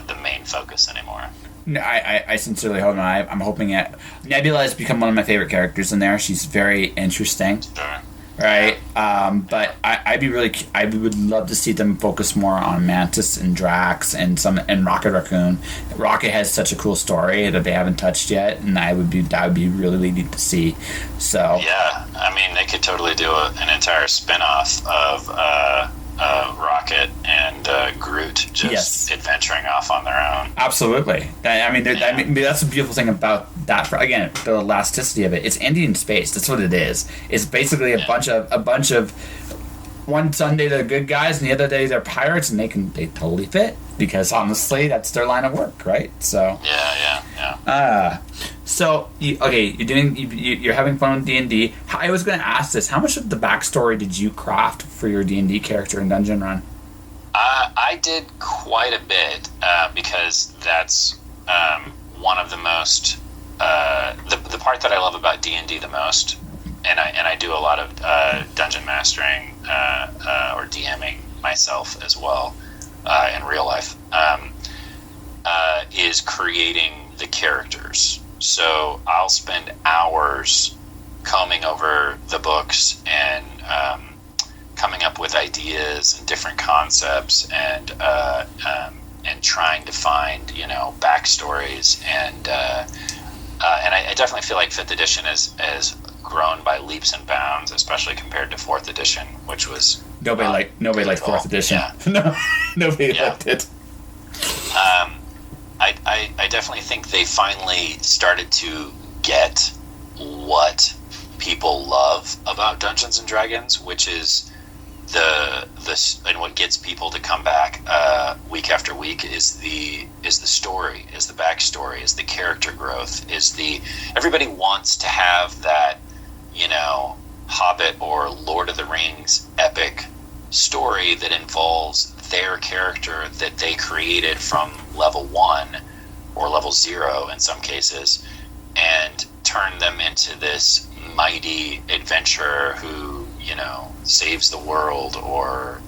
the main focus anymore. No, I sincerely hope not. I'm hoping it. Nebula has become one of my favorite characters in there. She's very interesting. Sure. Right? But I would love to see them focus more on Mantis and Drax and Rocket Raccoon. Rocket has such a cool story that they haven't touched yet, and that would be really neat to see. So yeah, I mean, they could totally do an entire spin-off of Rocket and Groot just adventuring off on their own. Absolutely. I mean, that's the beautiful thing about that. Again, the elasticity of it. It's Indy in space. That's what it is. It's basically a bunch of. One Sunday they're good guys, and the other day they're pirates, and they totally fit because honestly, that's their line of work, right? So Yeah. So you're having fun with D&D. I was going to ask this: how much of the backstory did you craft for your D&D character in Dungeon Run? I did quite a bit because that's one of the most the part that I love about D&D the most. And I do a lot of dungeon mastering or DMing myself as well in real life, is creating the characters. So I'll spend hours combing over the books and coming up with ideas and different concepts and trying to find backstories and I definitely feel like 5th edition is grown by leaps and bounds, especially compared to 4th edition, which was nobody liked 4th edition. Yeah. No, nobody liked it. I definitely think they finally started to get what people love about Dungeons and Dragons, which is and what gets people to come back week after week is the story, is the backstory, is the character growth, everybody wants to have that Hobbit or Lord of the Rings epic story that involves their character that they created from level 1 or level 0 in some cases, and turn them into this mighty adventurer who saves the world or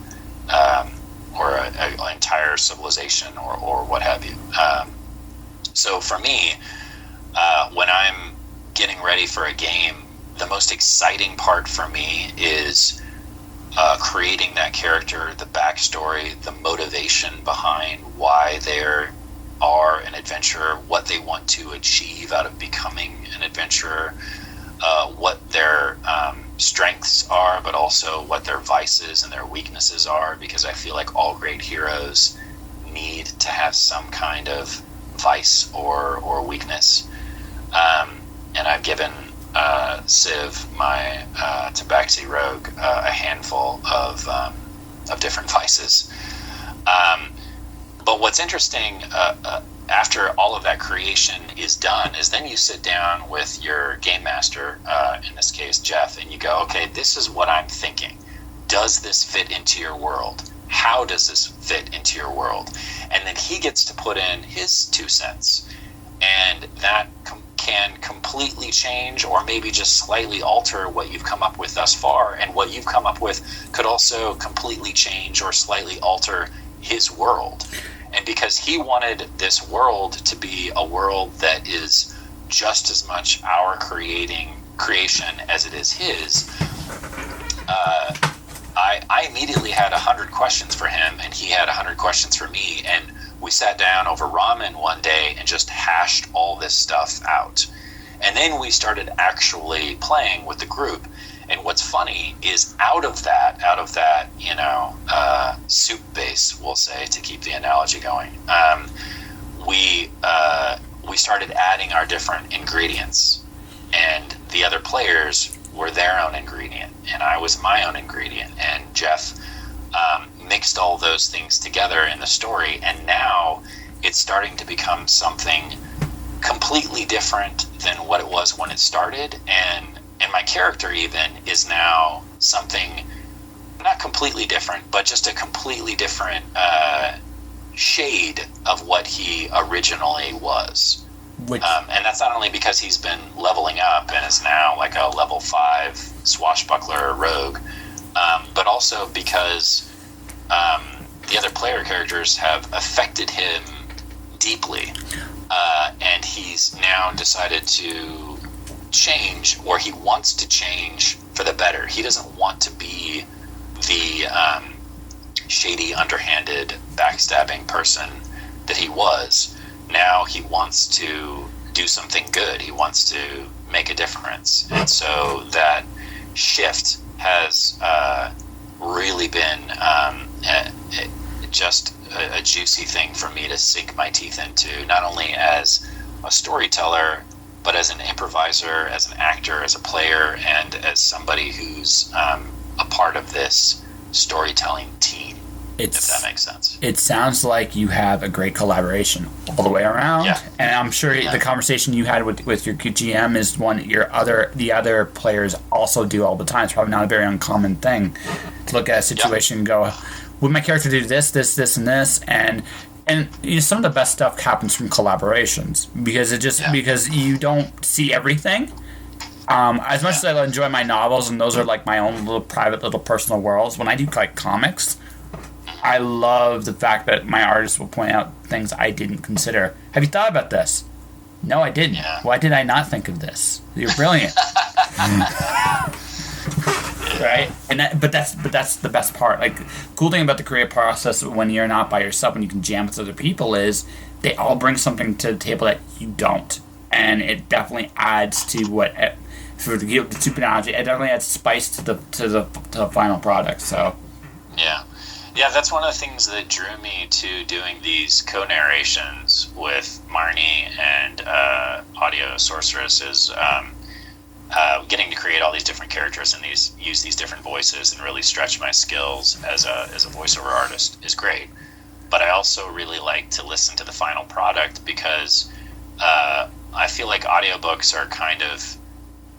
an entire civilization or what have you. So for me, when I'm getting ready for a game, the most exciting part for me is creating that character, the backstory, the motivation behind why they are an adventurer, what they want to achieve out of becoming an adventurer, what their strengths are, but also what their vices and their weaknesses are, because I feel like all great heroes need to have some kind of vice or weakness. And I've given Civ, my Tabaxi rogue, a handful of different vices. But what's interesting after all of that creation is done is then you sit down with your game master, in this case Jeff, and you go, okay, this is what I'm thinking. Does this fit into your world? How does this fit into your world? And then he gets to put in his 2 cents. And that can completely change or maybe just slightly alter what you've come up with thus far. And what you've come up with could also completely change or slightly alter his world. And because he wanted this world to be a world that is just as much our creation as it is his, I immediately had 100 questions for him, and he had 100 questions for me, and we sat down over ramen one day and just hashed all this stuff out. And then we started actually playing with the group. And what's funny is out of that, soup base, we'll say, to keep the analogy going, we started adding our different ingredients, and the other players were their own ingredient, and I was my own ingredient, and Jeff mixed all those things together in the story, and now it's starting to become something completely different than what it was when it started, and my character even is now something not completely different, but just a completely different shade of what he originally was. And that's not only because he's been leveling up and is now like a level 5 swashbuckler rogue, but also because the other player characters have affected him deeply, and he's now decided to change, or he wants to change for the better. He doesn't want to be the shady, underhanded, backstabbing person that he was. Now he wants to do something good. He wants to make a difference. And so that shift has really been just a juicy thing for me to sink my teeth into, not only as a storyteller, but as an improviser, as an actor, as a player, and as somebody who's a part of this storytelling team, if that makes sense. It sounds like you have a great collaboration all the way around, and I'm sure the conversation you had with your GM is one the other players also do all the time. It's probably not a very uncommon thing to look at a situation and go, would my character do this, this, this, and this, and you know, some of the best stuff happens from collaborations because you don't see everything. As much as I enjoy my novels, and those are like my own little private little personal worlds, when I do like comics, I love the fact that my artists will point out things I didn't consider. Have you thought about this? No, I didn't. Yeah. Why did I not think of this? You're brilliant. Right? But that's the best part. Like, cool thing about the creative process when you're not by yourself and you can jam with other people is they all bring something to the table that you don't, and it definitely adds to what. For the super analogy, it definitely adds spice to the final product. So. Yeah, that's one of the things that drew me to doing these co-narrations with Marnie and Audio Sorceress is getting to create all these different characters and use these different voices and really stretch my skills as a voiceover artist is great. But I also really like to listen to the final product because I feel like audiobooks are kind of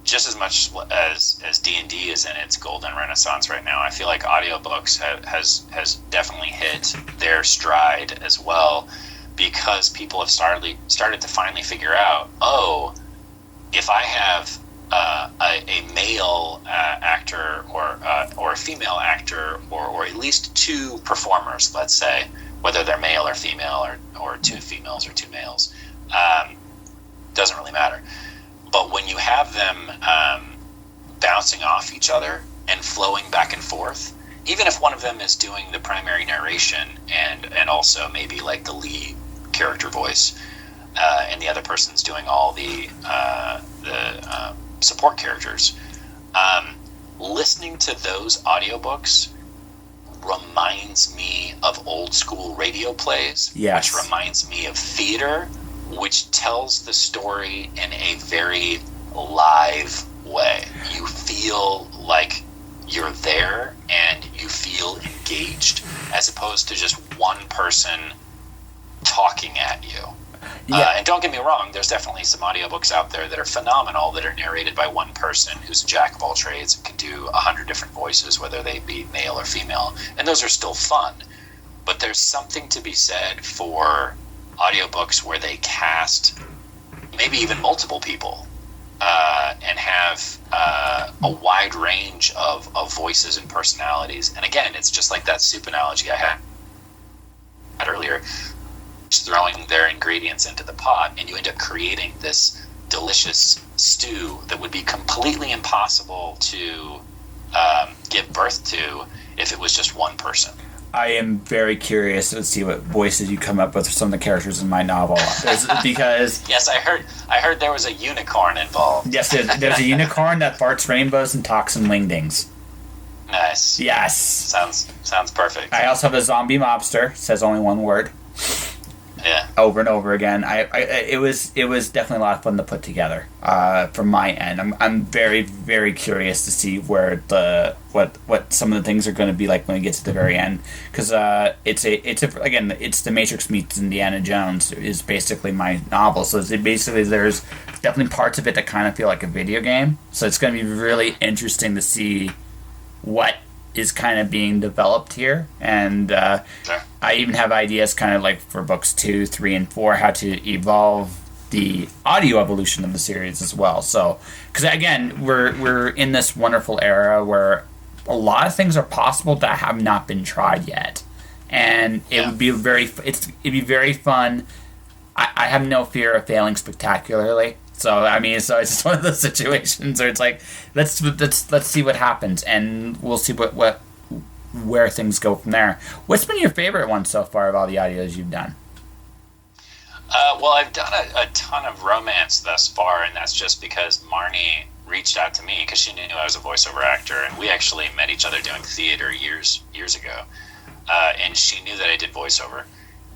just as much as D&D is in its golden renaissance right now. I feel like audiobooks has definitely hit their stride as well, because people have started to finally figure out, if I have a male actor or a female actor or at least two performers, let's say, whether they're male or female or two females or two males, doesn't really matter. But when you have them bouncing off each other and flowing back and forth, even if one of them is doing the primary narration and also maybe like the lead character voice, and the other person's doing all the support characters, listening to those audiobooks reminds me of old school radio plays, which reminds me of theater, which tells the story in a very live way. You feel like you're there and you feel engaged, as opposed to just one person talking at you. And don't get me wrong, there's definitely some audiobooks out there that are phenomenal that are narrated by one person who's a jack of all trades and can do 100 different voices, whether they be male or female, and those are still fun. But there's something to be said for audiobooks where they cast maybe even multiple people and have a wide range of voices and personalities. And again, it's just like that soup analogy I had earlier, just throwing their ingredients into the pot, and you end up creating this delicious stew that would be completely impossible to give birth to if it was just one person. I am very curious to see what voices you come up with for some of the characters in my novel. Because yes, I heard there was a unicorn involved. Yes, there's a unicorn that farts rainbows and talks in wingdings. Nice. Yes. Sounds perfect. I also have a zombie mobster. Says only one word. Yeah. Over and over again. It was definitely a lot of fun to put together. From my end, I'm very, very curious to see where what some of the things are going to be like when it gets to the very end, because it's the Matrix meets Indiana Jones is basically my novel. So there's definitely parts of it that kind of feel like a video game. So it's going to be really interesting to see what is kind of being developed here, and I even have ideas kind of like for books 2, 3, and 4 how to evolve the audio evolution of the series as well. So, because again, we're in this wonderful era where a lot of things are possible that have not been tried yet, and it'd be very fun. I have no fear of failing spectacularly. So so it's just one of those situations where it's like let's see what happens, and we'll see where things go from there. What's been your favorite one so far of all the audios you've done? Well, I've done a ton of romance thus far, and that's just because Marnie reached out to me because she knew I was a voiceover actor, and we actually met each other doing theater years ago. And she knew that I did voiceover,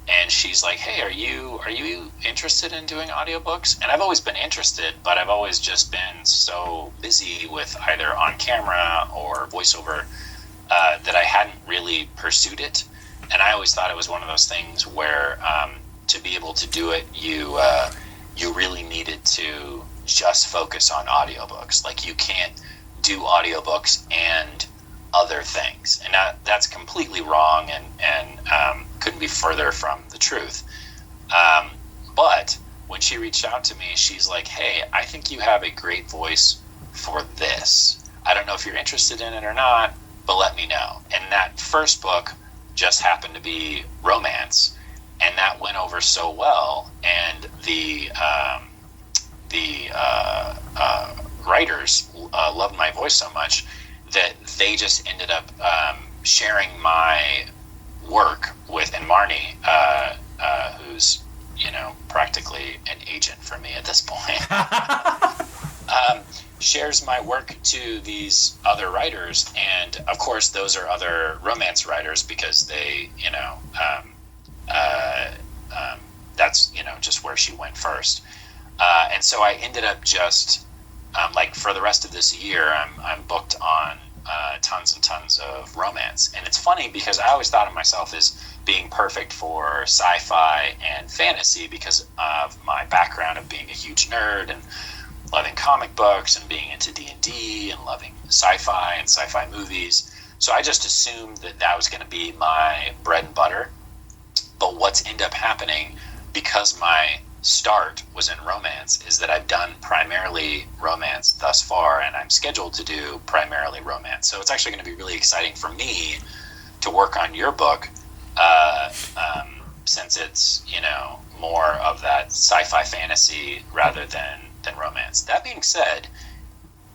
and she's like, "Hey, are you interested in doing audiobooks?" And I've always been interested, but I've always just been so busy with either on camera or voiceover that I hadn't really pursued it. And I always thought it was one of those things where to be able to do it, you really needed to just focus on audiobooks. Like, you can't do audiobooks and other things, and that's completely wrong, and couldn't be further from the truth. But when she reached out to me, she's like, "Hey, I think you have a great voice for this. I don't know if you're interested in it or not, but let me know." And that first book just happened to be romance, and that went over so well, and the writers loved my voice so much that they just ended up sharing my work with, and Marnie, who's, practically an agent for me at this point, shares my work to these other writers. And of course, those are other romance writers because they, that's, just where she went first. And so I ended up just, for the rest of this year, I'm booked on tons and tons of romance. And it's funny because I always thought of myself as being perfect for sci-fi and fantasy because of my background of being a huge nerd and loving comic books and being into D&D and loving sci-fi and sci-fi movies. So I just assumed that was going to be my bread and butter. But what's ended up happening, because my start was in romance, is that I've done primarily romance thus far, and I'm scheduled to do primarily romance. So it's actually going to be really exciting for me to work on your book, since it's, more of that sci-fi fantasy rather than romance. That being said,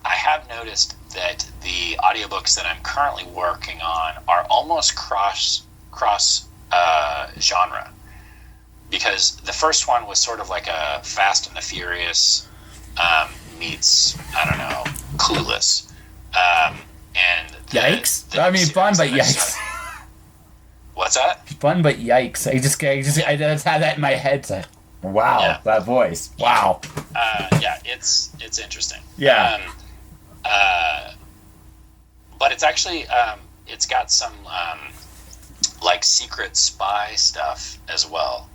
I have noticed that the audiobooks that I'm currently working on are almost cross genre. Because the first one was sort of like a Fast and the Furious meets, I don't know, Clueless. And yikes! Fun, but yikes. What's that? Fun, but yikes! I just had that in my head. So, wow, yeah. That voice! Wow. Yeah, it's interesting. Yeah. But it's actually it's got some secret spy stuff as well,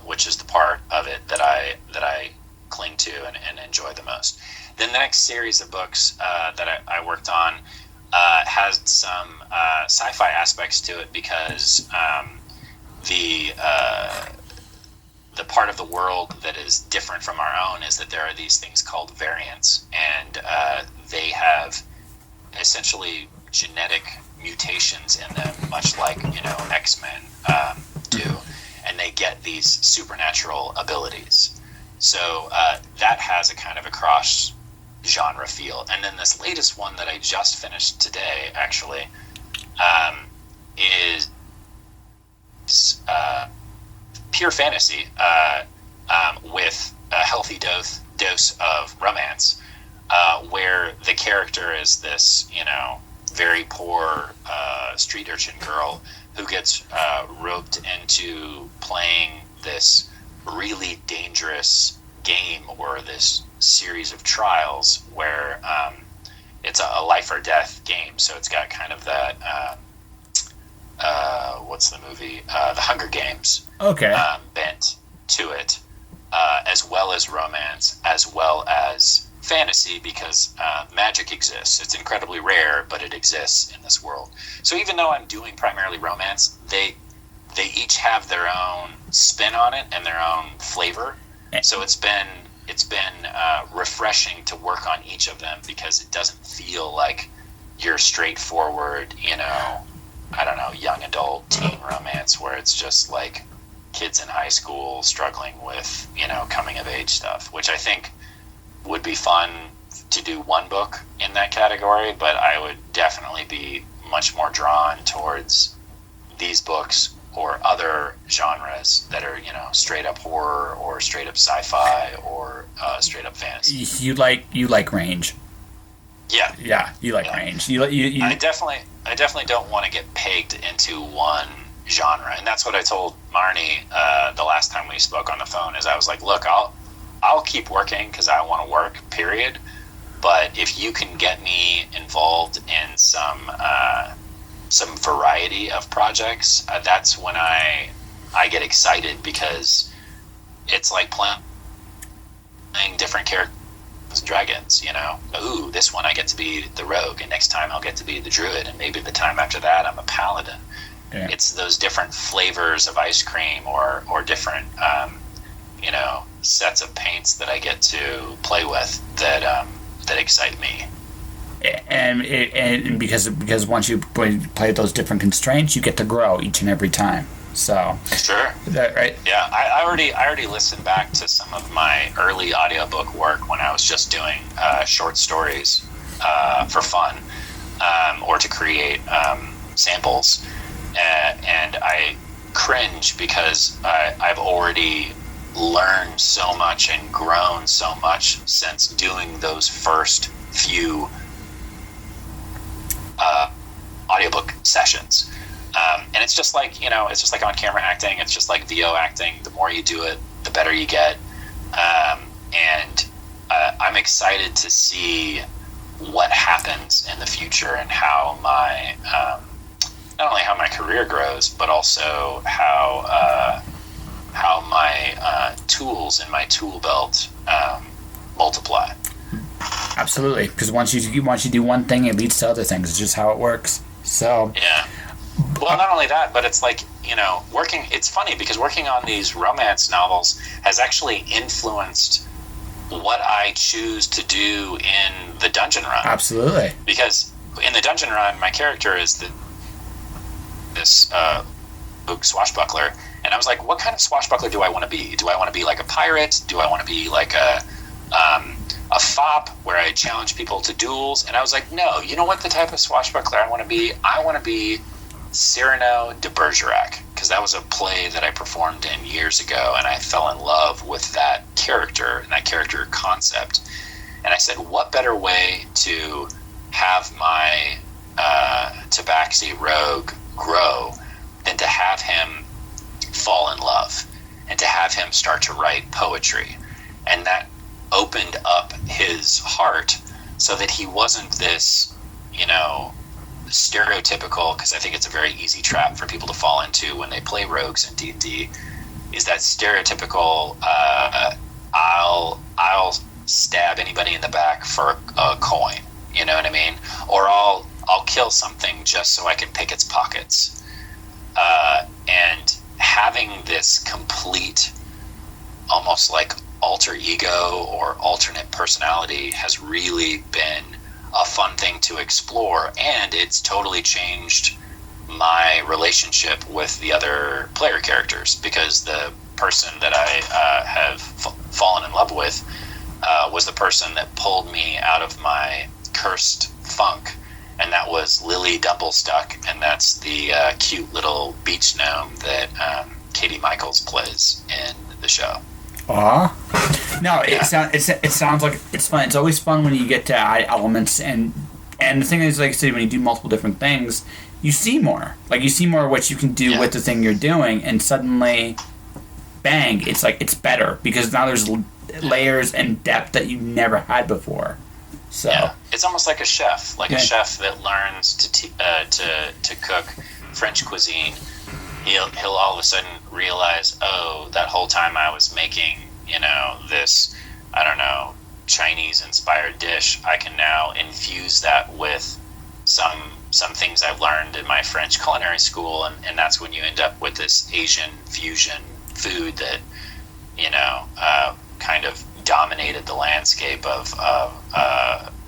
which is the part of it that I cling to and enjoy the most. Then the next series of books that I worked on has some sci-fi aspects to it because the part of the world that is different from our own is that there are these things called variants, and they have essentially genetic mutations in them, much like X-Men do, and they get these supernatural abilities. So that has a kind of a cross genre feel. And then this latest one that I just finished today, actually, is pure fantasy with a healthy dose of romance, where the character is this, very poor street urchin girl who gets roped into playing this really dangerous game or this series of trials where it's a life or death game. So it's got kind of that what's the movie? The Hunger Games. Okay. Bent to it, as well as romance, as well as fantasy, because magic exists. It's incredibly rare, but it exists in this world. So even though I'm doing primarily romance, they each have their own spin on it and their own flavor. So it's been refreshing to work on each of them because it doesn't feel like your straightforward, I don't know, young adult teen romance where it's just like kids in high school struggling with, coming of age stuff, which I think would be fun to do one book in that category, but I would definitely be much more drawn towards these books or other genres that are, straight up horror or straight up sci-fi or straight up fantasy. You like range. Yeah, you like range. You I definitely don't want to get pegged into one genre, and that's what I told Marnie the last time we spoke on the phone. Is I was like, look, I'll keep working because I want to work. Period. But if you can get me involved in some variety of projects, that's when I get excited, because it's like playing different characters and dragons, Ooh, this one I get to be the rogue, and next time I'll get to be the druid, and maybe the time after that I'm a paladin. Yeah. It's those different flavors of ice cream or different sets of paints that I get to play with that excite me. And because once you play those different constraints, you get to grow each and every time. So sure, is that right? Yeah, I already listened back to some of my early audiobook work when I was just doing short stories for fun, or to create samples, and I cringe because I've already learned so much and grown so much since doing those first few audiobook sessions. And it's just like, it's just like on camera acting. It's just like VO acting. The more you do it, the better you get. And I'm excited to see what happens in the future, and how my, not only how my career grows, but also how my tools in my tool belt multiply. Absolutely, because once you do one thing, it leads to other things. It's just how it works. So yeah. Well, not only that, but it's like, working. It's funny because working on these romance novels has actually influenced what I choose to do in the dungeon run. Absolutely. Because in the dungeon run, my character is this swashbuckler, and I was like, what kind of swashbuckler do I want to be? Do I want to be like a pirate? Do I want to be like a fop where I challenge people to duels? And I was like, no, you know what the type of swashbuckler I want to be? I want to be Cyrano de Bergerac, because that was a play that I performed in years ago, and I fell in love with that character and that character concept. And I said, what better way to have my Tabaxi rogue grow than to have him fall in love and to have him start to write poetry. And that opened up his heart so that he wasn't this, stereotypical, because I think it's a very easy trap for people to fall into when they play rogues in D&D, is that stereotypical I'll stab anybody in the back for a coin, you know what I mean? Or I'll kill something just so I can pick its pockets. And having this complete, almost like alter ego or alternate personality has really been a fun thing to explore, and it's totally changed my relationship with the other player characters, because the person that I have fallen in love with was the person that pulled me out of my cursed funk, and that was Lily Dumblestuck, and that's the cute little beach gnome that Katie Michaels plays in the show. No, it sounds like it's fun. It's always fun when you get to add elements, and the thing is, like I said, when you do multiple different things, you see more. Like, you see more of what you can do with the thing you're doing, and suddenly, bang, it's like, it's better, because now there's layers and depth that you never had before. So it's almost like a chef, a chef that learns to cook French cuisine. He'll all of a sudden realize, oh, that whole time I was making, this, I don't know, Chinese-inspired dish, I can now infuse that with some things I've learned in my French culinary school, and that's when you end up with this Asian fusion food that, kind of dominated the landscape of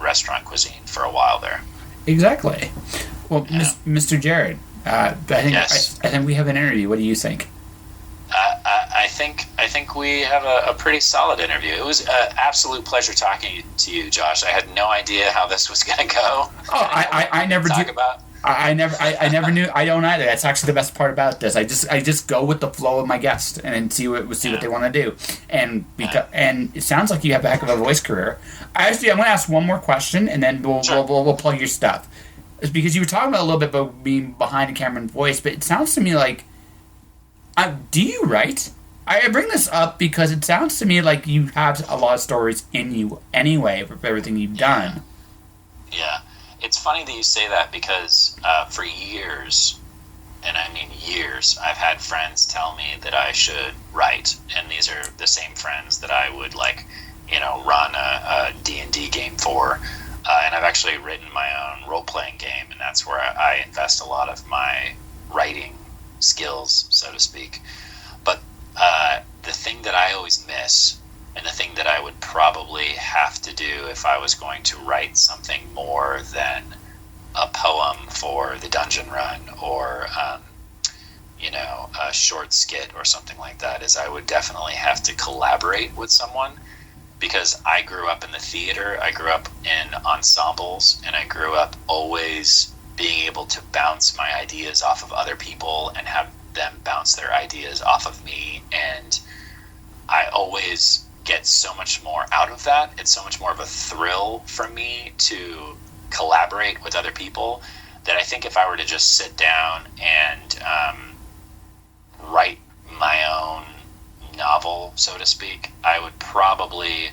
restaurant cuisine for a while there. Exactly. Well, Mr. Jared, I think we have an interview. What do you think? I think we have a pretty solid interview. It was an absolute pleasure talking to you, Josh. I had no idea how this was going to go. Oh, I never do. I never knew. I don't either. That's actually the best part about this. I just go with the flow of my guest and see what they want to do. And it sounds like you have a heck of a voice career. I'm going to ask one more question, and then we'll plug your stuff. It's because you were talking about a little bit about being behind the camera and voice, but it sounds to me like, do you write? I bring this up because it sounds to me like you have a lot of stories in you anyway with everything you've done. Yeah. It's funny that you say that because for years, and I mean years, I've had friends tell me that I should write, and these are the same friends that I would run a D&D game for, and I've actually written my own role-playing game, and that's where I invest a lot of my writing skills, so to speak. But the thing that I always miss, and the thing that I would probably have to do if I was going to write something more than a poem for the dungeon run or a short skit or something like that, is I would definitely have to collaborate with someone, because I grew up in the theater, I grew up in ensembles, and I grew up always being able to bounce my ideas off of other people and have them bounce their ideas off of me, and I always get so much more out of that. It's so much more of a thrill for me to collaborate with other people that I think if I were to just sit down and write my own novel, so to speak, I would probably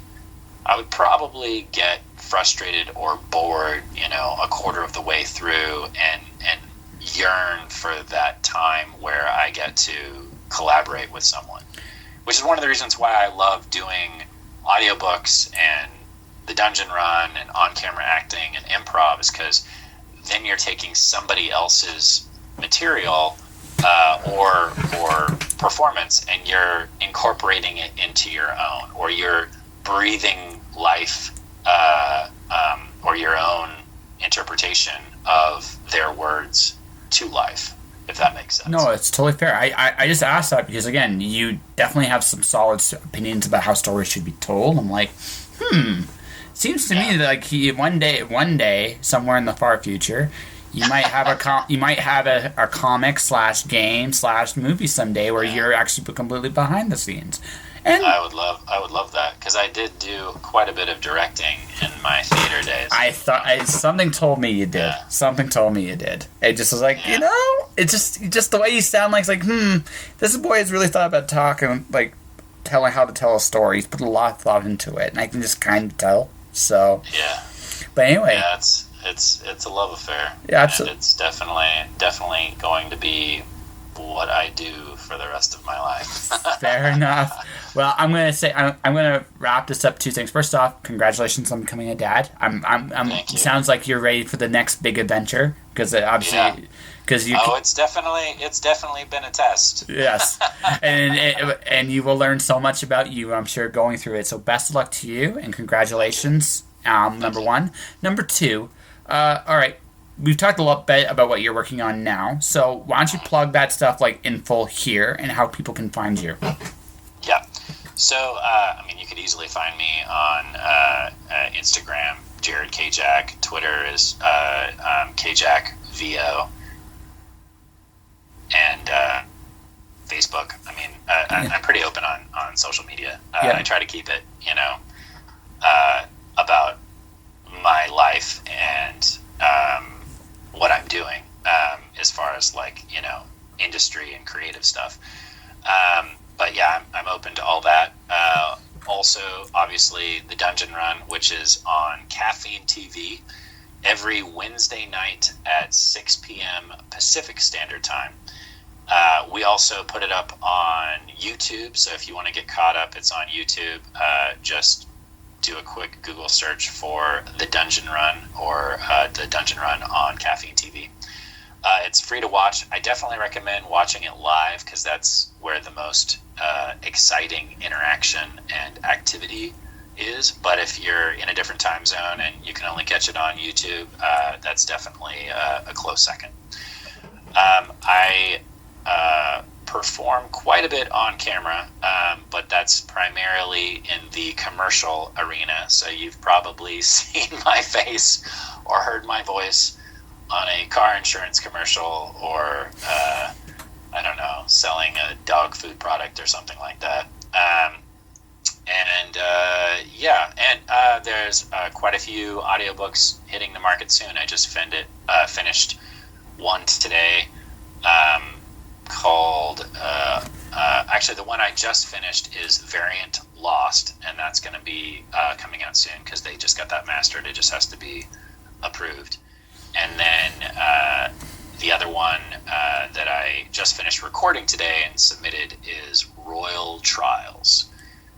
get frustrated or bored, a quarter of the way through, and yearn for that time where I get to collaborate with someone, which is one of the reasons why I love doing audiobooks and the dungeon run and on-camera acting and improv, is because then you're taking somebody else's material or performance, and you're incorporating it into your own, or you're breathing life or your own interpretation of their words to life, if that makes sense. No, it's totally fair. I just asked that because, again, you definitely have some solid opinions about how stories should be told. I'm like, seems to me that like one day, somewhere in the far future, you might have a comic / game / movie someday where you're actually completely behind the scenes. And I would love that, because I did do quite a bit of directing in my theater days. I thought something told me you did. Yeah. Something told me you did. It just was like, it's just the way you sound like it's like, this boy has really thought about talking, like telling how to tell a story. He's put a lot of thought into it, and I can just kind of tell. So yeah. But anyway, yeah, it's a love affair. Yeah, absolutely. And it's definitely going to be what I do for the rest of my life. Fair enough. Well, I'm gonna wrap this up. Two things. First off, congratulations on becoming a dad. Thank you. Sounds like you're ready for the next big adventure, because obviously, because you. Oh, it's definitely been a test. Yes, and you will learn so much about you, I'm sure, going through it. So best of luck to you, and congratulations. Number one. Number two. All right. We've talked a lot bit about what you're working on now, so why don't you plug that stuff like in full here and how people can find you? Yeah. So, you could easily find me on Instagram, Jared KJack. Twitter is KJack VO. And Facebook. I'm pretty open on social media. I try to keep it, about my life and what I'm doing as far as industry and creative stuff. But yeah, I'm open to all that. Also, obviously, the Dungeon Run, which is on Caffeine TV every Wednesday night at 6 p.m. Pacific Standard Time. We also put it up on YouTube, so if you want to get caught up, it's on YouTube. Just do a quick Google search for The Dungeon Run or The Dungeon Run on Caffeine TV. It's free to watch. I definitely recommend watching it live, because that's where the most exciting interaction and activity is. But if you're in a different time zone and you can only catch it on YouTube, that's definitely a close second. I perform quite a bit on camera, but that's primarily in the commercial arena. So you've probably seen my face or heard my voice on a car insurance commercial or I don't know, selling a dog food product or something like that. There's quite a few audiobooks hitting the market soon. I just finished one today called actually the one I just finished is Variant Lost, and that's going to be coming out soon because they just got that mastered. It just has to be approved. And then the other one that I just finished recording today and submitted is Royal Trials,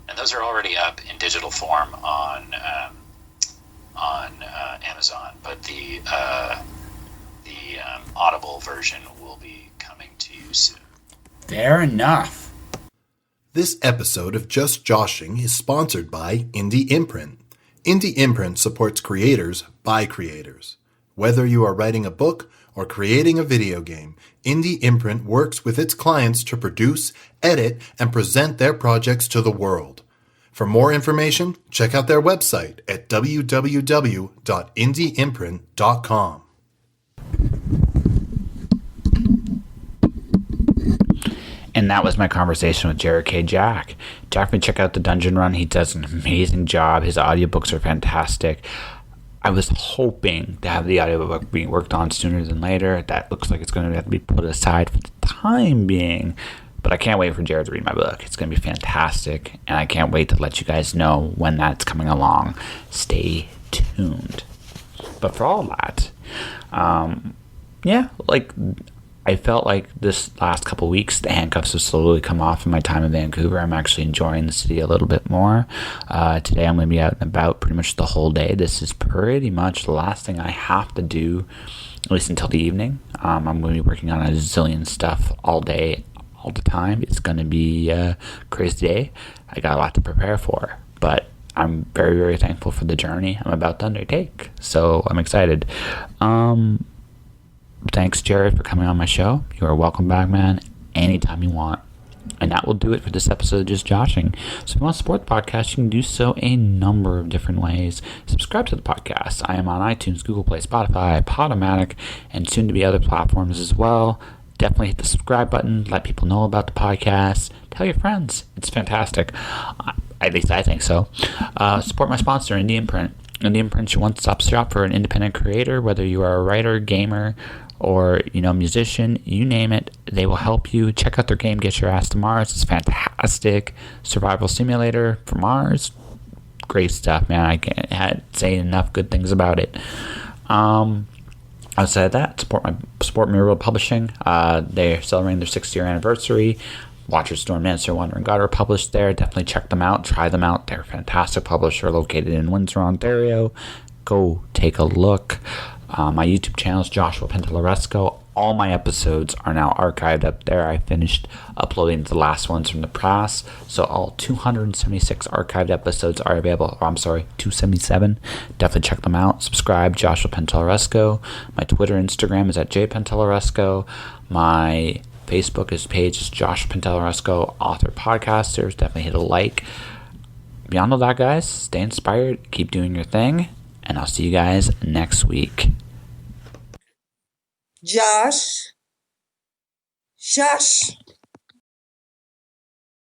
and those are already up in digital form on Amazon. But the Audible version will be coming to you soon. Fair enough. This episode of Just Joshing is sponsored by Indie Imprint. Indie Imprint supports creators by creators. Whether you are writing a book or creating a video game, Indie Imprint works with its clients to produce, edit, and present their projects to the world. For more information, check out their website at www.indieimprint.com. And that was my conversation with Jared KJack. Definitely check out the Dungeon Run. He does an amazing job. His audiobooks are fantastic. I was hoping to have the audiobook being worked on sooner than later. That looks like it's going to have to be put aside for the time being. But I can't wait for Jared to read my book. It's going to be fantastic. And I can't wait to let you guys know when that's coming along. Stay tuned. But for all that, I felt like this last couple weeks, the handcuffs have slowly come off in my time in Vancouver. I'm actually enjoying the city a little bit more. Today I'm going to be out and about pretty much the whole day. This is pretty much the last thing I have to do, at least until the evening. I'm going to be working on a zillion stuff all day, all the time. It's going to be a crazy day. I got a lot to prepare for, but I'm very, very thankful for the journey I'm about to undertake. So I'm excited. Thanks, Jared, for coming on my show. You are welcome back, man, anytime you want. And that will do it for this episode of Just Joshing. So if you want to support the podcast, you can do so a number of different ways. Subscribe to the podcast. I am on iTunes, Google Play, Spotify, Podomatic, and soon to be other platforms as well. Definitely hit the subscribe button. Let people know about the podcast. Tell your friends. It's fantastic. At least I think so. Support my sponsor, Indie Imprint. Indie Imprint is your one-stop shop for an independent creator, whether you are a writer, gamer, or musician, you name it, they will help you. Check out their game, Get Your Ass to Mars. It's fantastic. Survival simulator for Mars. Great stuff, man. I can't say enough good things about it. Outside of that, support Mirror Publishing. They're celebrating their 6th year anniversary. Watcher Storm, Mancer, Wonder, and God are published there. Definitely check them out. Try them out. They're a fantastic publisher located in Windsor, Ontario. Go take a look. My YouTube channel is Joshua Penteloresco. All my episodes are now archived up there. I finished uploading the last ones from the past, so all 276 archived episodes are available. 277. Definitely check them out. Subscribe, Joshua Penteloresco. My Twitter, Instagram is at jpenteloresco. My Facebook page is Josh Penteloresco, author, podcaster. Definitely hit a like. Beyond all that, guys, stay inspired, keep doing your thing, and I'll see you guys next week. Josh.